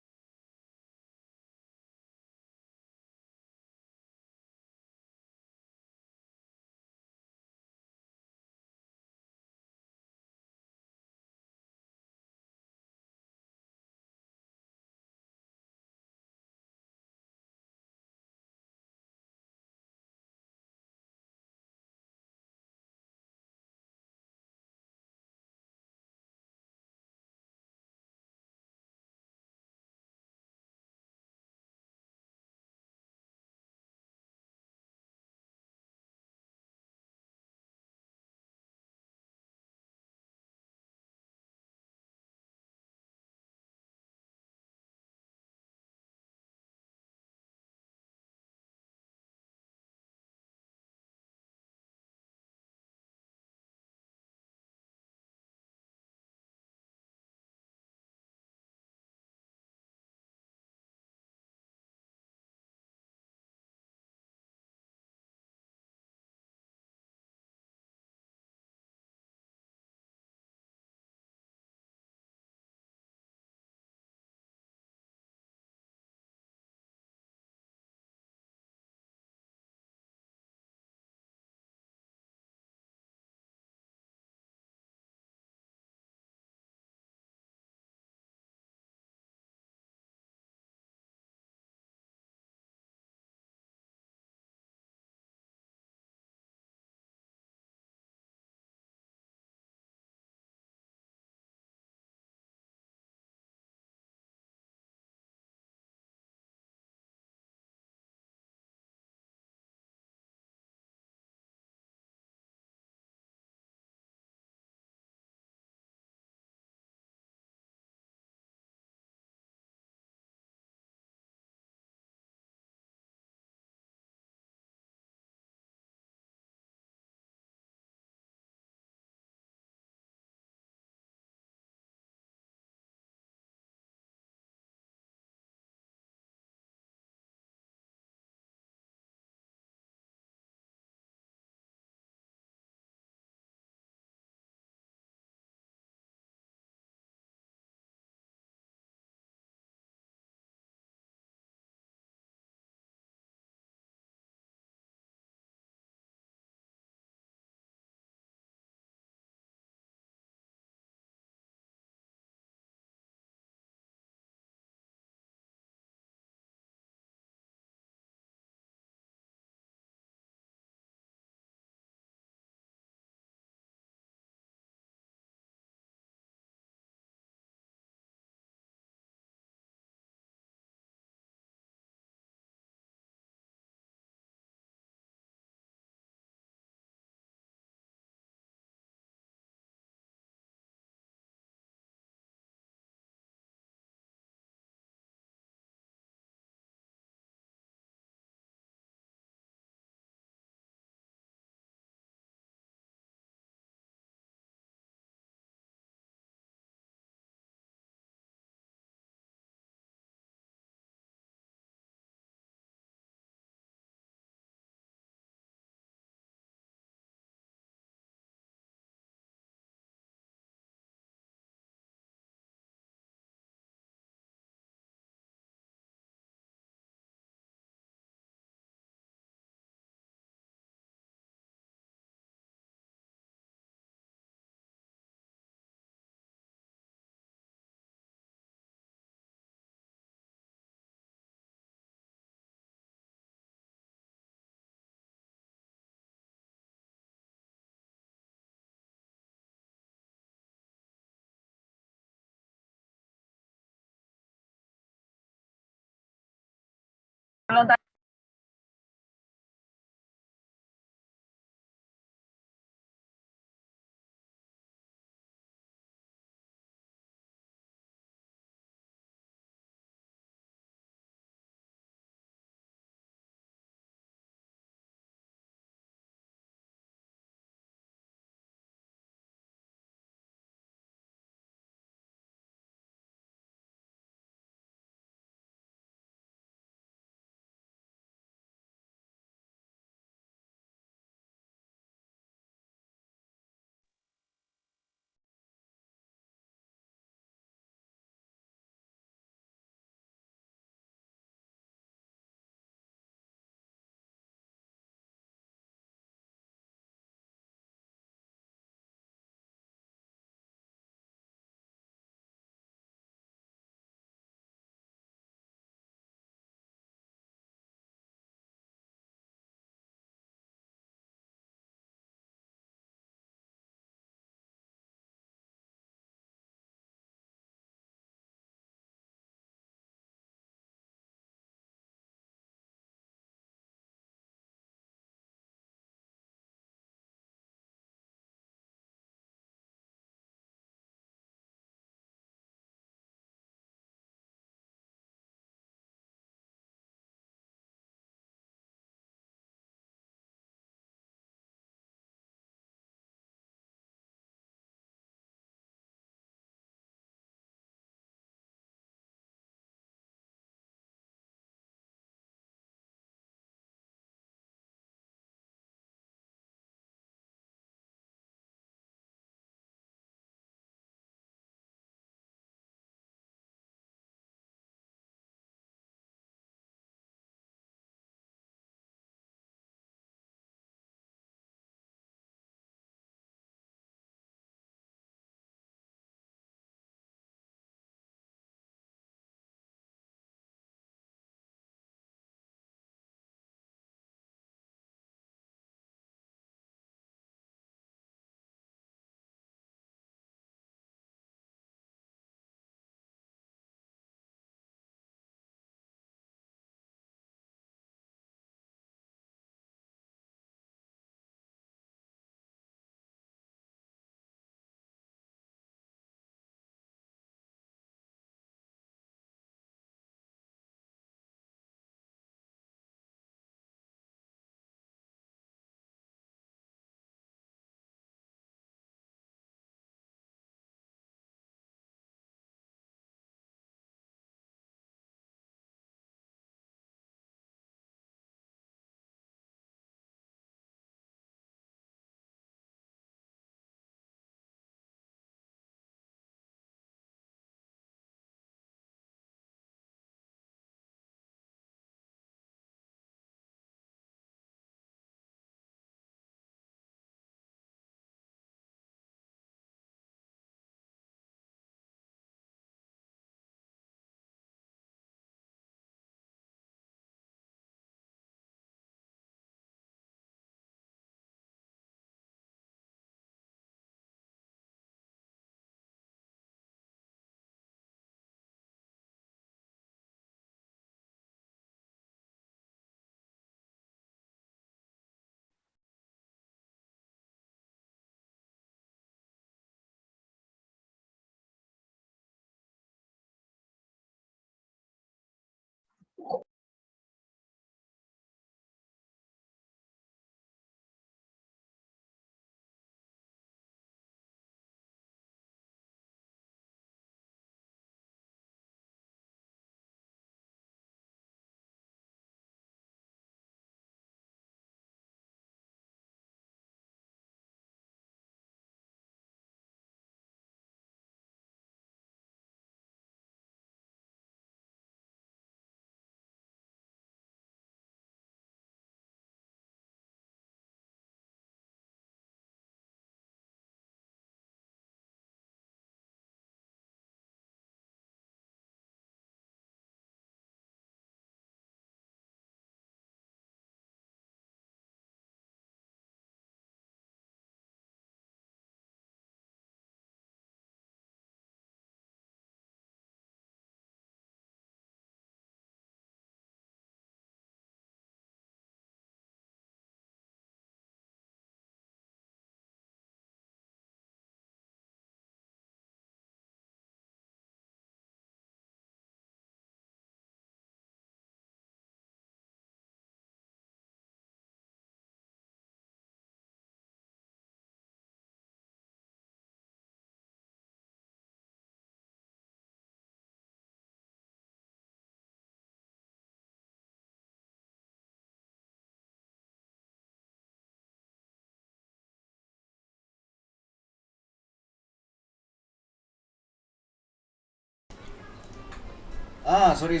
S1: Sorry.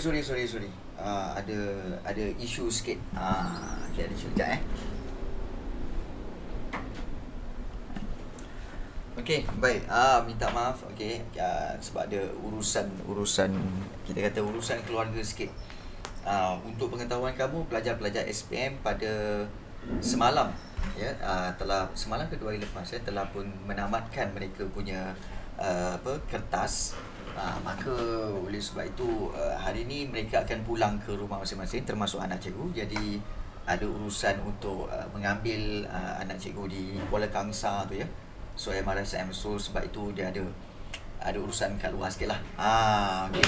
S1: Ada isu sikit. Okay, ada isu sekejap Okey, baik. Minta maaf. Okey, sebab ada urusan kita kata urusan keluarga sikit. Untuk pengetahuan kamu, pelajar-pelajar SPM pada semalam telah semalam ke 2 hari lepas telah pun menamatkan mereka punya kertas. Maka oleh sebab itu hari ini mereka akan pulang ke rumah masing-masing termasuk anak cikgu. Jadi ada urusan untuk mengambil anak cikgu di Kuala Kangsar tu ya. So MRSM, so sebab itu dia ada urusan kat luar sikit lah. Okay.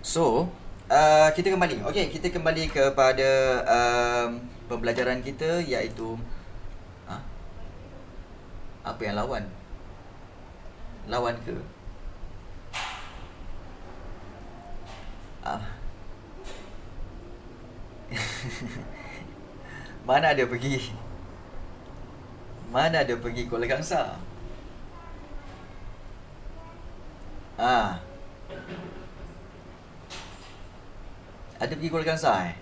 S1: So kita kembali. Okey, kita kembali kepada pembelajaran kita, iaitu apa yang lawan? Lawan ke? Mana ada pergi Kuala Kangsar? Ada pergi Kuala Kangsar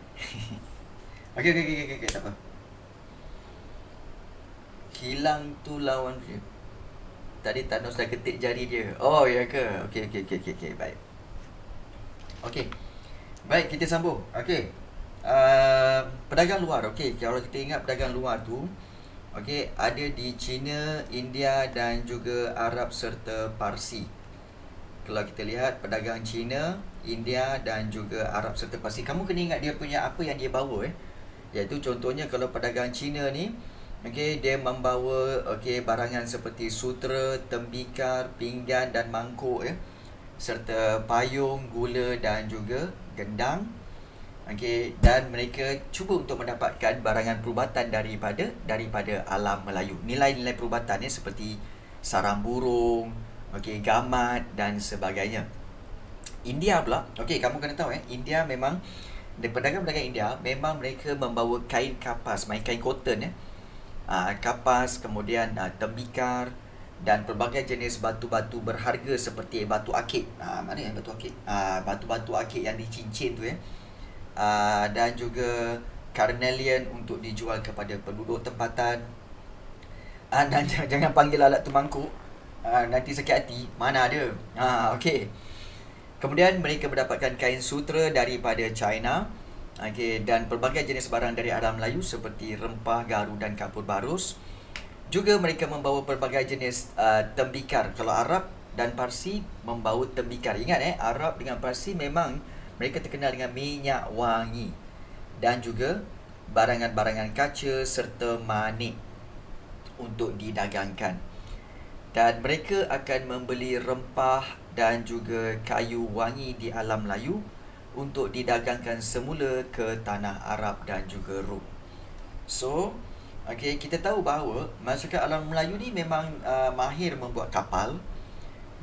S1: Okey, tak apa. Hilang tu lawan dia. Tadi Thanos dah ketik jari dia. Oh, ya ke? Okey, baik. Okey. Baik, kita sambung. Okey. Pedagang luar. Okey, kalau kita ingat pedagang luar tu, okey, ada di China, India dan juga Arab serta Parsi. Kalau kita lihat pedagang China, India dan juga Arab serta Parsi, kamu kena ingat dia punya apa yang dia bawa Iaitu contohnya kalau pedagang China ni, okey, dia membawa barangan seperti sutera, tembikar, pinggan dan mangkuk serta payung, gula dan juga gendang. Okey, dan mereka cuba untuk mendapatkan barangan perubatan daripada alam Melayu. Nilai-nilai perubatan seperti sarang burung, gamat dan sebagainya. India pula, kamu kena tahu India memang, pedagang-pedagang India memang mereka membawa kain kapas, kain cotton kapas, kemudian tembikar dan pelbagai jenis batu-batu berharga seperti batu akik. Mana yang batu akik? Batu-batu akik yang dicincin tu dan juga carnelian untuk dijual kepada penduduk tempatan. Dan jangan panggil alat tu mangkuk, nanti sakit hati. Mana ada. Okey. Kemudian mereka mendapatkan kain sutera daripada China, dan pelbagai jenis barang dari alam Melayu seperti rempah, garu dan kapur barus. Juga mereka membawa pelbagai jenis tembikar. Kalau Arab dan Parsi membawa tembikar. Ingat Arab dengan Parsi memang mereka terkenal dengan minyak wangi dan juga barangan-barangan kaca serta manik untuk didagangkan. Dan mereka akan membeli rempah dan juga kayu wangi di alam Melayu untuk didagangkan semula ke tanah Arab dan juga Rom. So, okey, kita tahu bahawa masyarakat alam Melayu ni memang mahir membuat kapal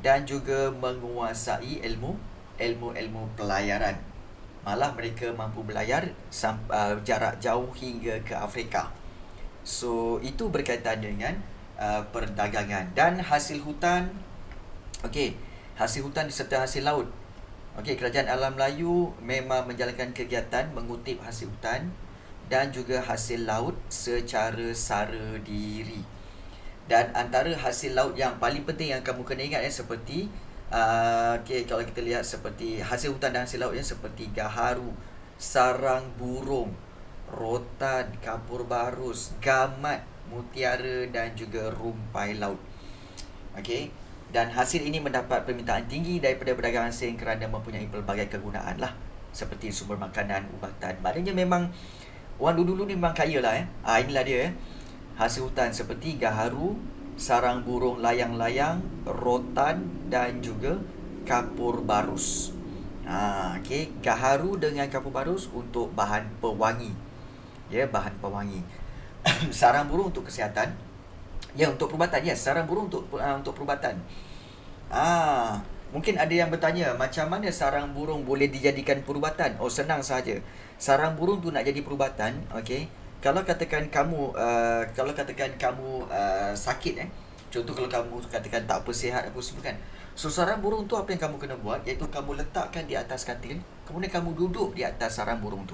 S1: dan juga menguasai ilmu pelayaran. Malah mereka mampu berlayar jarak jauh hingga ke Afrika. So, itu berkaitan dengan perdagangan dan hasil hutan. Okey, hasil hutan serta hasil laut. Okey, kerajaan alam Melayu memang menjalankan kegiatan mengutip hasil hutan dan juga hasil laut secara sara diri. Dan antara hasil laut yang paling penting yang kamu kena ingat seperti kalau kita lihat seperti hasil hutan dan hasil laut seperti gaharu, sarang burung, rotan, kapur barus, gamat, mutiara dan juga rumpai laut. Okey. Dan hasil ini mendapat permintaan tinggi daripada pedagang asing kerana mempunyai pelbagai kegunaan lah, seperti sumber makanan, ubatan. Maknanya memang orang dulu-dulu ni memang kaya lah. Inilah dia hasil hutan seperti gaharu, sarang burung layang-layang, rotan dan juga kapur barus. Okey, gaharu dengan kapur barus untuk bahan pewangi. Ya, bahan pewangi. Sarang burung untuk kesihatan. Ya, untuk perubatan. Ya, sarang burung untuk perubatan. Mungkin ada yang bertanya, macam mana sarang burung boleh dijadikan perubatan? Oh, senang saja. Sarang burung tu nak jadi perubatan, okey. Kalau katakan kamu sakit contoh kalau kamu katakan tak apa, sihat apa semua kan. So sarang burung tu apa yang kamu kena buat, iaitu kamu letakkan di atas katil, kemudian kamu duduk di atas sarang burung tu.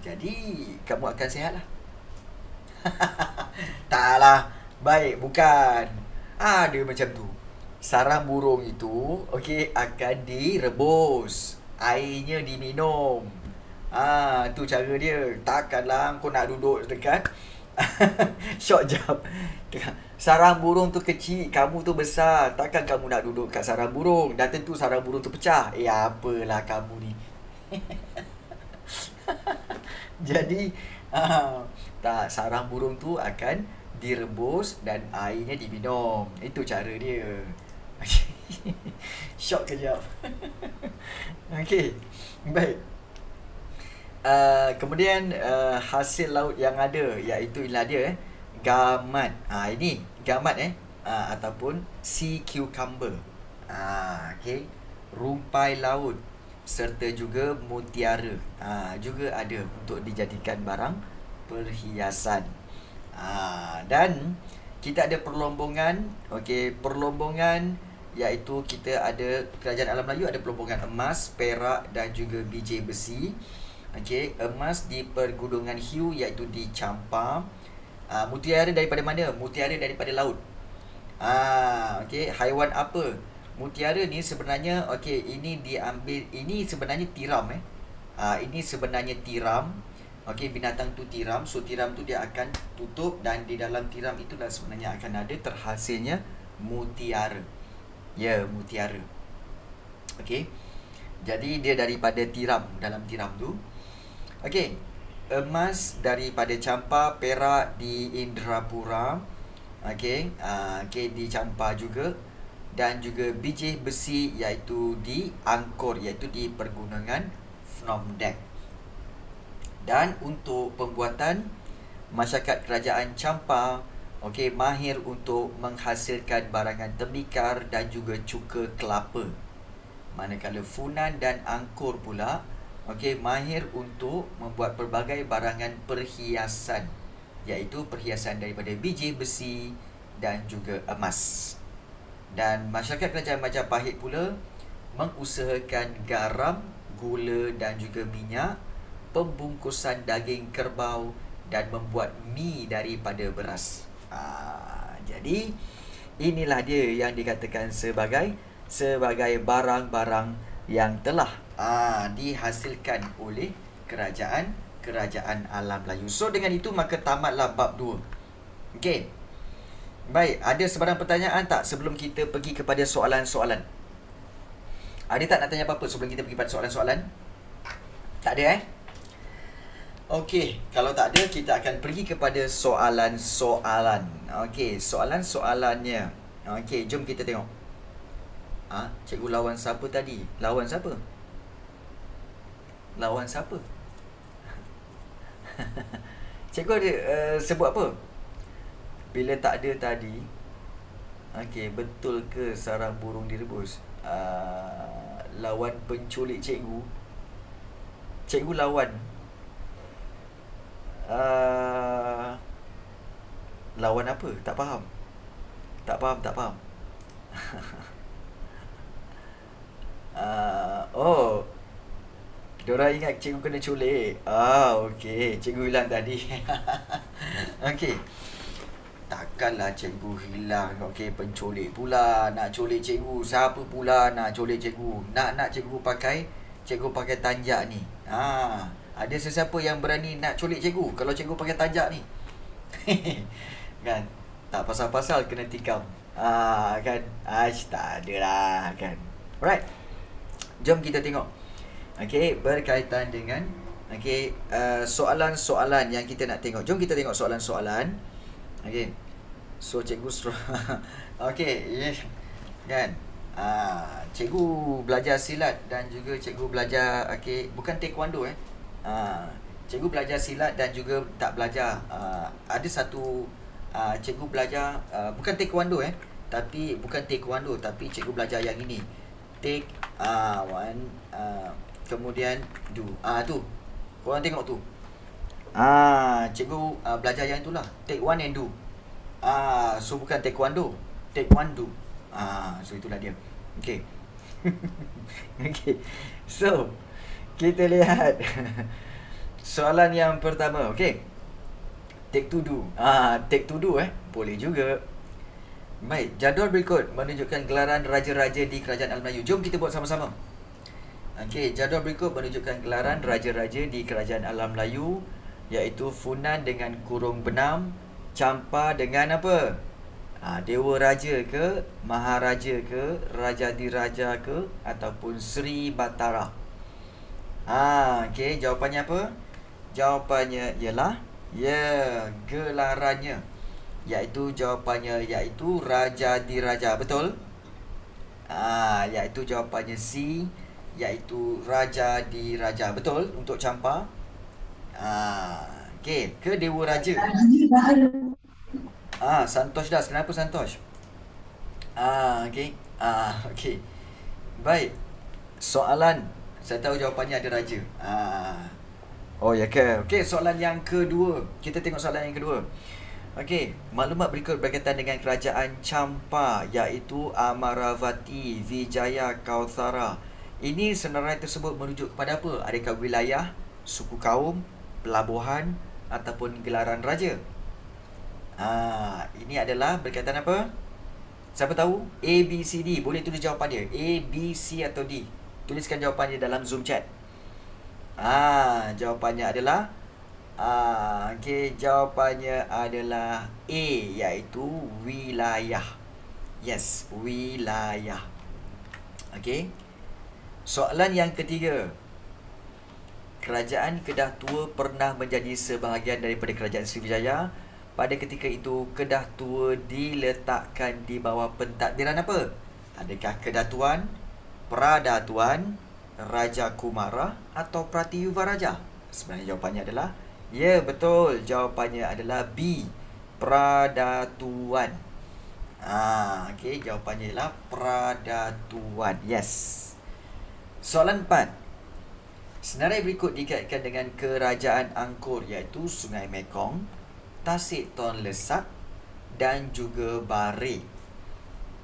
S1: Jadi kamu akan sihat lah. Taklah. Baik, bukan. Ada macam tu. Sarang burung itu akan direbus, airnya diminum. Tu cara dia. Takkanlah kau nak duduk dekat short jump. Sarang burung tu kecil, kamu tu besar. Takkan kamu nak duduk kat sarang burung. Dan tentu sarang burung tu pecah. Apalah kamu ni. Jadi tak, sarang burung tu akan direbus dan airnya diminum. Itu cara dia. Shock kejap. Okey, baik. Kemudian hasil laut yang ada, iaitu inilah dia gamat. Ini gamat ataupun sea cucumber. Okey, rumpai laut serta juga mutiara. Juga ada untuk dijadikan barang perhiasan. Dan kita ada perlombongan. Perlombongan iaitu kita ada, kerajaan alam Melayu ada perlombongan emas, perak dan juga biji besi. Emas di Pergunungan Hiu iaitu di Champa. Mutiara daripada mana? Mutiara daripada laut. Haiwan apa? Mutiara ni sebenarnya ini diambil, ini sebenarnya tiram ini sebenarnya tiram. Binatang tu tiram. So tiram tu dia akan tutup dan di dalam tiram itulah sebenarnya akan ada terhasilnya mutiara. Ya, mutiara. Jadi dia daripada tiram, dalam tiram tu. Emas daripada Champa, perak di Indrapura. Di Champa juga. Dan juga biji besi iaitu di Angkor, iaitu di Pergunungan Phnom Deck. Dan untuk pembuatan, masyarakat kerajaan Champa mahir untuk menghasilkan barangan tembikar dan juga cuka kelapa. Manakala Funan dan Angkor pula mahir untuk membuat pelbagai barangan perhiasan, iaitu perhiasan daripada biji besi dan juga emas. Dan masyarakat kerajaan Majapahit pula mengusahakan garam, gula dan juga minyak, pembungkusan daging kerbau dan membuat mi daripada beras. Jadi inilah dia yang dikatakan sebagai barang-barang yang telah dihasilkan oleh kerajaan alam Melayu. So dengan itu maka tamatlah bab 2. Baik, ada sebarang pertanyaan tak sebelum kita pergi kepada soalan-soalan? Ada tak nak tanya apa-apa sebelum kita pergi pada soalan-soalan? Tak ada kalau tak ada, kita akan pergi kepada soalan-soalan. Soalan-soalannya. Jom kita tengok. Cikgu lawan siapa tadi? Lawan siapa? Lawan siapa? Cikgu ada sebut apa? Bila tak ada tadi. Okey, betul ke sarang burung direbus? Lawan penculik cikgu. Cikgu lawan lawan apa? Tak faham. Tak faham. Oh, diorang ingat cikgu kena culik. Okey. Cikgu hilang tadi. Okey. Takkanlah cikgu hilang. Okey, penculik pula nak culik cikgu. Siapa pula nak culik cikgu? Nak cikgu pakai tanjak ni. Ada sesiapa yang berani nak culik cikgu kalau cikgu pakai tanjak ni? Kan? Tak pasal-pasal kena tikam. Kan? Tak ada lah kan. Alright. Jom kita tengok. Okey, berkaitan dengan soalan-soalan yang kita nak tengok. Jom kita tengok soalan-soalan. Okey. So cikgu okey, yes. Kan? Cikgu belajar silat dan juga cikgu belajar bukan taekwondo cikgu belajar silat dan juga tak belajar. Ada satu cikgu belajar bukan taekwondo tapi cikgu belajar yang ini. Take one kemudian do. Tu. Korang tengok tu. Cikgu belajar yang itulah. Take one and do. So bukan taekwondo. Take one do. So itulah dia. Okay. Okay. So kita lihat soalan yang pertama. Okay. Take to do. Take to do boleh juga. Baik, jadual berikut menunjukkan gelaran raja-raja di Kerajaan Alam Melayu. Jom kita buat sama-sama. Okey, jadual berikut menunjukkan gelaran raja-raja di Kerajaan Alam Melayu, iaitu Funan dengan kurung benam, Campa dengan apa? Dewa Raja ke, Maharaja ke, Raja Diraja ke, ataupun Sri Batara. Okey, jawapannya apa? Jawapannya ialah gelarannya. Jawapannya iaitu Raja Diraja. Betul? Iaitu jawapannya C, iaitu Raja Diraja. Betul untuk Campa? Okey, ke Dewa Raja? Santosh Das. Kenapa Santosh? Okey. Okey. Baik. Soalan, saya tahu jawapannya ada raja. Oh ya ke? Okey, soalan yang kedua. Kita tengok soalan yang kedua. Okey, maklumat berikut berkaitan dengan kerajaan Campa, iaitu Amaravati, Vijaya, Kauthara. Ini senarai tersebut merujuk kepada apa? Adakah wilayah, suku kaum, pelabuhan ataupun gelaran raja? Ini adalah berkaitan apa? Siapa tahu? A, B, C, D. Boleh tulis jawapan dia. A, B, C atau D. Tuliskan jawapannya dalam Zoom chat. Jawapannya adalah jawapannya adalah A, iaitu wilayah. Yes, wilayah. Okey. Soalan yang ketiga. Kerajaan Kedah Tua pernah menjadi sebahagian daripada Kerajaan Srivijaya. Pada ketika itu, Kedah Tua diletakkan di bawah pentadbiran apa? Adakah Kedatuan, Pradatuan, Raja Kumara atau Pratiyuva Raja? Sebenarnya jawapannya adalah betul. Jawapannya adalah B, Pradatuan. Okey, jawapannya adalah Pradatuan. Yes. Soalan 4. Senarai berikut dikaitkan dengan Kerajaan Angkor, iaitu Sungai Mekong, Tasik Tonle-sap dan juga Bare.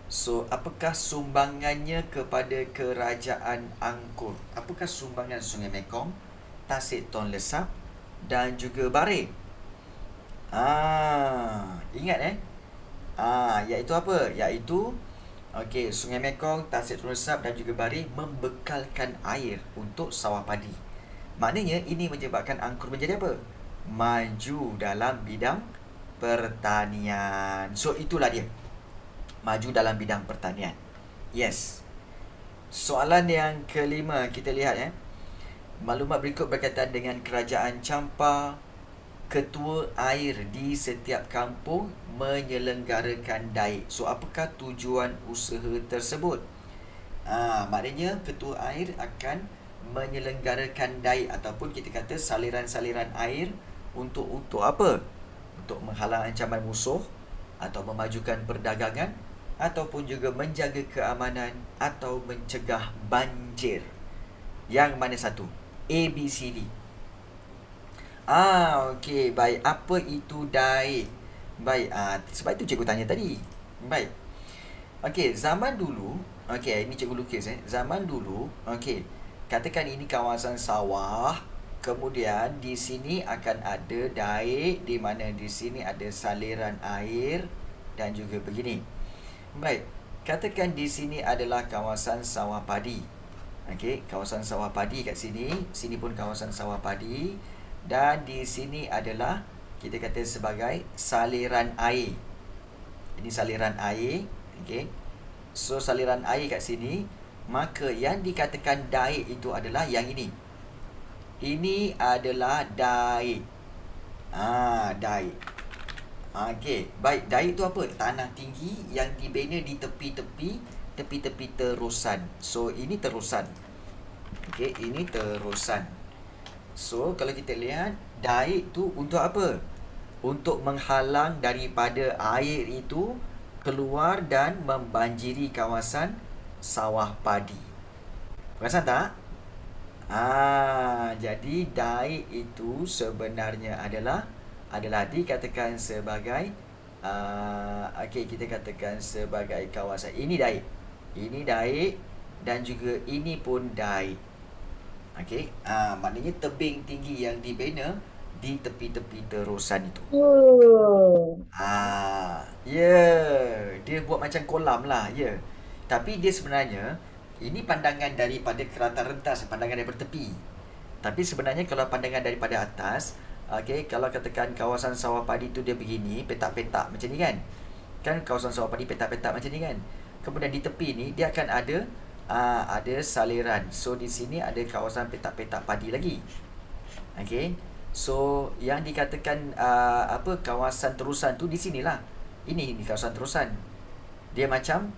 S1: So, apakah sumbangannya kepada Kerajaan Angkor? Apakah sumbangan Sungai Mekong, Tasik Tonle-sap dan juga Bare? Ingat iaitu apa? Iaitu Sungai Mekong, Tasik Tonle-sap dan juga Bare membekalkan air untuk sawah padi. Maknanya ini menyebabkan Angkor menjadi apa? Maju dalam bidang pertanian. So itulah dia. Maju dalam bidang pertanian. Yes. Soalan yang kelima, kita lihat maklumat berikut berkaitan dengan Kerajaan Campa. Ketua air di setiap kampung menyelenggarakan daik. So apakah tujuan usaha tersebut? Maknanya ketua air akan menyelenggarakan daik ataupun kita kata saliran-saliran air untuk apa? Untuk menghalang ancaman musuh atau memajukan perdagangan ataupun juga menjaga keamanan atau mencegah banjir. Yang mana satu? A, B, C, D. Okey, baik. Apa itu daik? Baik, sebab itu cikgu tanya tadi. Baik. Okey, zaman dulu, okey, ini cikgu lukis Zaman dulu, okey, katakan ini kawasan sawah, kemudian di sini akan ada daik di mana di sini ada saliran air dan juga begini. Baik, katakan di sini adalah kawasan sawah padi. Okey, kawasan sawah padi kat sini, sini pun kawasan sawah padi dan di sini adalah kita kata sebagai saliran air. Ini saliran air, okey. So saliran air kat sini, maka yang dikatakan daik itu adalah yang ini. Ini adalah daik. Daik. Okey, baik. Daik itu apa? Tanah tinggi yang dibina di tepi-tepi terusan. So ini terusan. Okey, ini terusan. So kalau kita lihat, daik tu untuk apa? Untuk menghalang daripada air itu keluar dan membanjiri kawasan sawah padi. Perasan tak? Jadi daik itu sebenarnya adalah dikatakan sebagai kita katakan sebagai kawasan. Ini daik. Ini daik dan juga ini pun daik. Okey, maknanya tebing tinggi yang dibina di tepi-tepi terusan itu. Dia buat macam kolam lah, Tapi dia sebenarnya ini pandangan daripada kerata rentas, pandangan daripada tepi. Tapi sebenarnya kalau pandangan daripada atas, kalau katakan kawasan sawah padi tu dia begini, petak-petak macam ni kan. Kan kawasan sawah padi petak-petak macam ni kan. Kemudian di tepi ni dia akan ada saliran. So di sini ada kawasan petak-petak padi lagi. Okey. So yang dikatakan kawasan terusan tu di sinilah. Ini kawasan terusan. Dia macam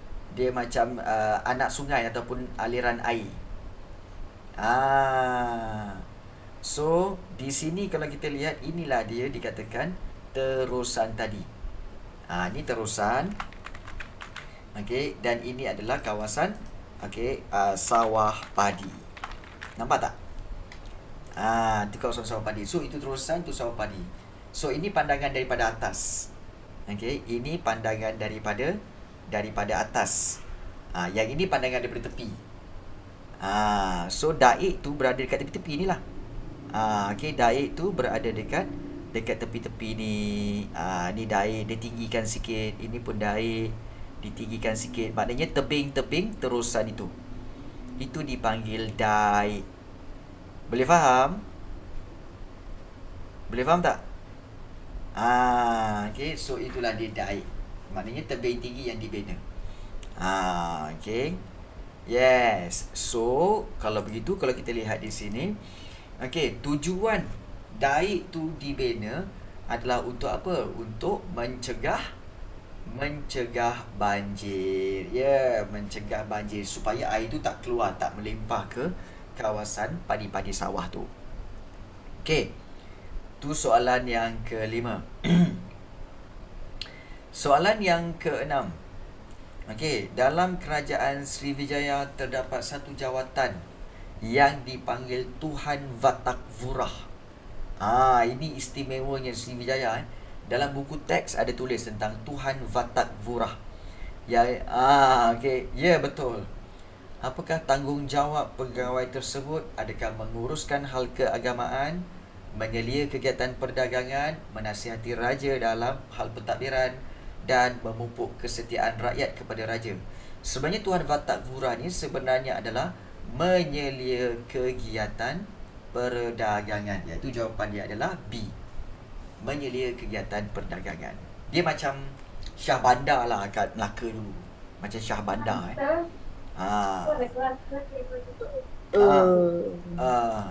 S1: anak sungai ataupun aliran air. So di sini kalau kita lihat, inilah dia dikatakan terusan tadi. Ini terusan. Okey, dan ini adalah kawasan sawah padi. Nampak tak? Itu kawasan sawah padi. So itu terusan, itu sawah padi. So ini pandangan daripada atas. Okey, ini pandangan daripada atas. Yang ini pandangan daripada tepi. So daik tu berada dekat tepi-tepi ni lah. Daik tu berada dekat tepi-tepi ni. Ni daik, dia tinggikan sikit. Ini pun daik, ditinggikan sikit. Maknanya tebing-tebing terusan itu dipanggil daik. Boleh faham? Boleh faham tak? So itulah dia daik. Maknanya tebing tinggi yang dibina. Yes. So kalau begitu, kalau kita lihat di sini, tujuan daik tu dibina adalah untuk apa? Untuk mencegah banjir. Mencegah banjir supaya air tu tak keluar, tak melimpah ke kawasan padi-padi sawah tu. Tu soalan yang kelima. Soalan yang keenam. Dalam kerajaan Srivijaya terdapat satu jawatan yang dipanggil Tuhan Vatakvurah. Ini istimewanya Srivijaya. Dalam buku teks ada tulis tentang Tuhan Vatakvurah. Betul. Apakah tanggungjawab pegawai tersebut? Adakah menguruskan hal keagamaan, menyelia kegiatan perdagangan, menasihati raja dalam hal pentadbiran dan memupuk kesetiaan rakyat kepada raja? Sebenarnya Tuhan Vatakvurah ni sebenarnya adalah menyelia kegiatan perdagangan. Iaitu jawapan dia adalah B. Menyelia kegiatan perdagangan. Dia macam Syah Bandar lah kat Melaka dulu. Macam Syah Bandar.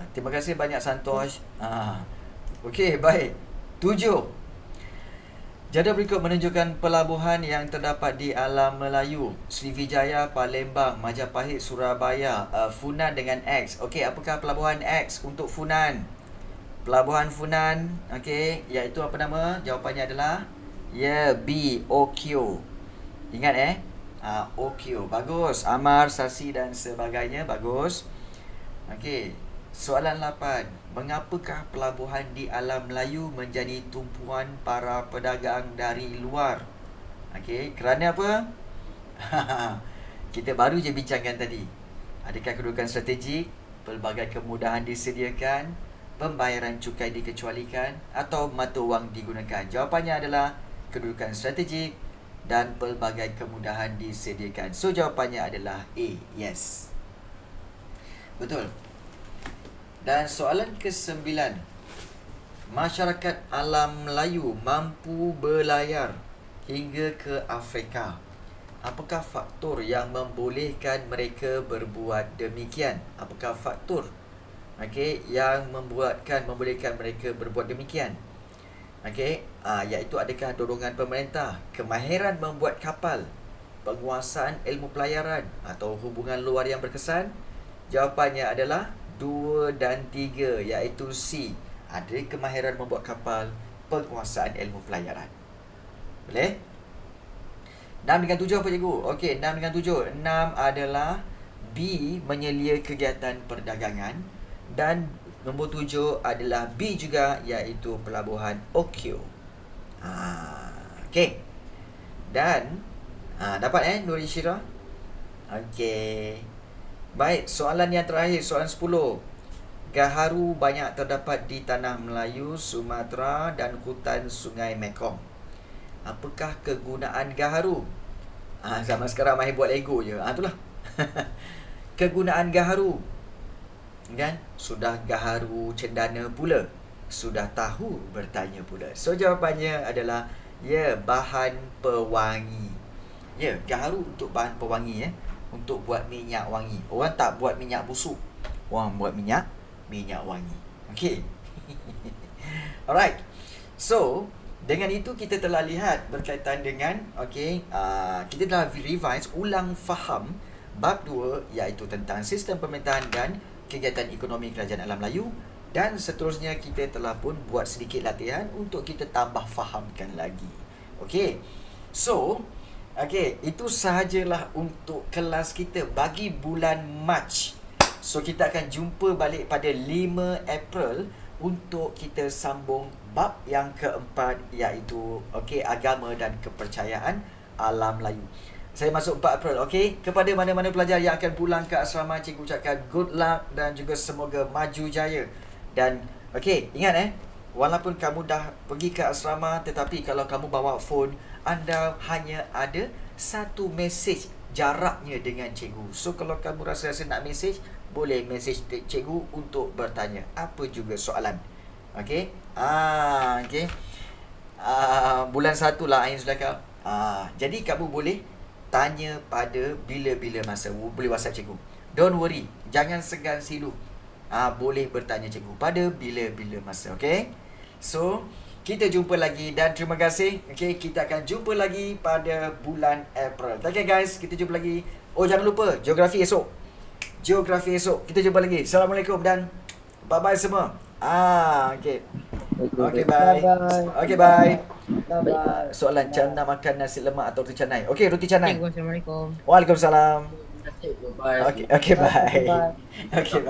S1: Terima kasih banyak Santosh. Okey, baik. 7. Jadual berikut menunjukkan pelabuhan yang terdapat di alam Melayu. Srivijaya, Palembang, Majapahit, Surabaya, Funan dengan X. Okey, apakah pelabuhan X untuk Funan? Pelabuhan Funan, okey, iaitu apa nama? Jawapannya adalah B, Okyo. Ingat Okyo. Bagus. Amar, Sasi dan sebagainya. Bagus. Okey. Soalan 8. Mengapakah pelabuhan di alam Melayu menjadi tumpuan para pedagang dari luar? Okey. Kerana apa? Kita baru je bincangkan tadi. Adakah kedudukan strategik, pelbagai kemudahan disediakan, pembayaran cukai dikecualikan atau mata wang digunakan? Jawapannya adalah kedudukan strategik dan pelbagai kemudahan disediakan. So jawapannya adalah A. Yes. Betul. Dan soalan ke-9. Masyarakat alam Melayu mampu berlayar hingga ke Afrika. Apakah faktor yang membolehkan mereka berbuat demikian? Apakah faktor yang membolehkan mereka berbuat demikian? Iaitu adakah dorongan pemerintah, kemahiran membuat kapal, penguasaan ilmu pelayaran atau hubungan luar yang berkesan? Jawapannya adalah 2 dan 3, iaitu C. Ada kemahiran membuat kapal, penguasaan ilmu pelayaran. Boleh? 6 dengan 7 apa cikgu? Okey, 6 dengan 7. 6 adalah B, menyelia kegiatan perdagangan. Dan nombor 7 adalah B juga, iaitu pelabuhan Okyo. Okey. Dan dapat Nuri Syirah? Okey. Baik, soalan yang terakhir, soalan 10. Gaharu banyak terdapat di tanah Melayu, Sumatera dan hutan Sungai Mekong. Apakah kegunaan gaharu? Zaman sekarang mahir buat Lego je. Itulah. Kegunaan gaharu. Kan? Sudah gaharu cendana pula. Sudah tahu bertanya pula. So jawapannya adalah bahan pewangi. Gaharu untuk bahan pewangi untuk buat minyak wangi. Orang tak buat minyak busuk. Orang buat minyak wangi. Okey. Alright. So, dengan itu kita telah lihat berkaitan dengan kita telah revise ulang faham bab 2, iaitu tentang sistem pemerintahan dan kegiatan ekonomi kerajaan alam Melayu, dan seterusnya kita telah pun buat sedikit latihan untuk kita tambah fahamkan lagi. Okey. So, itu sahajalah untuk kelas kita bagi bulan Mac. So kita akan jumpa balik pada 5 April untuk kita sambung bab yang keempat, iaitu agama dan kepercayaan alam Melayu. Saya masuk 4 April. Kepada mana-mana pelajar yang akan pulang ke asrama, cikgu ucapkan good luck dan juga semoga maju jaya. Dan ingat walaupun kamu dah pergi ke asrama, tetapi kalau kamu bawa phone, anda hanya ada satu mesej jaraknya dengan cikgu. So kalau kamu rasa nak mesej, boleh mesej cikgu untuk bertanya apa juga soalan. Bulan 1 lah Ain Zulaka. Jadi kamu boleh tanya pada bila-bila masa. Boleh WhatsApp cikgu. Don't worry, jangan segan silu. Boleh bertanya cikgu pada bila-bila masa. So kita jumpa lagi dan terima kasih. Kita akan jumpa lagi pada bulan April. Guys, kita jumpa lagi. Oh, jangan lupa geografi esok. Kita jumpa lagi. Assalamualaikum dan bye-bye semua. Bye. Bye. Soalan, macam nak makan nasi lemak atau roti canai? Roti canai.
S2: Assalamualaikum.
S1: Waalaikumsalam.
S4: Bye.
S1: Bye. Bye.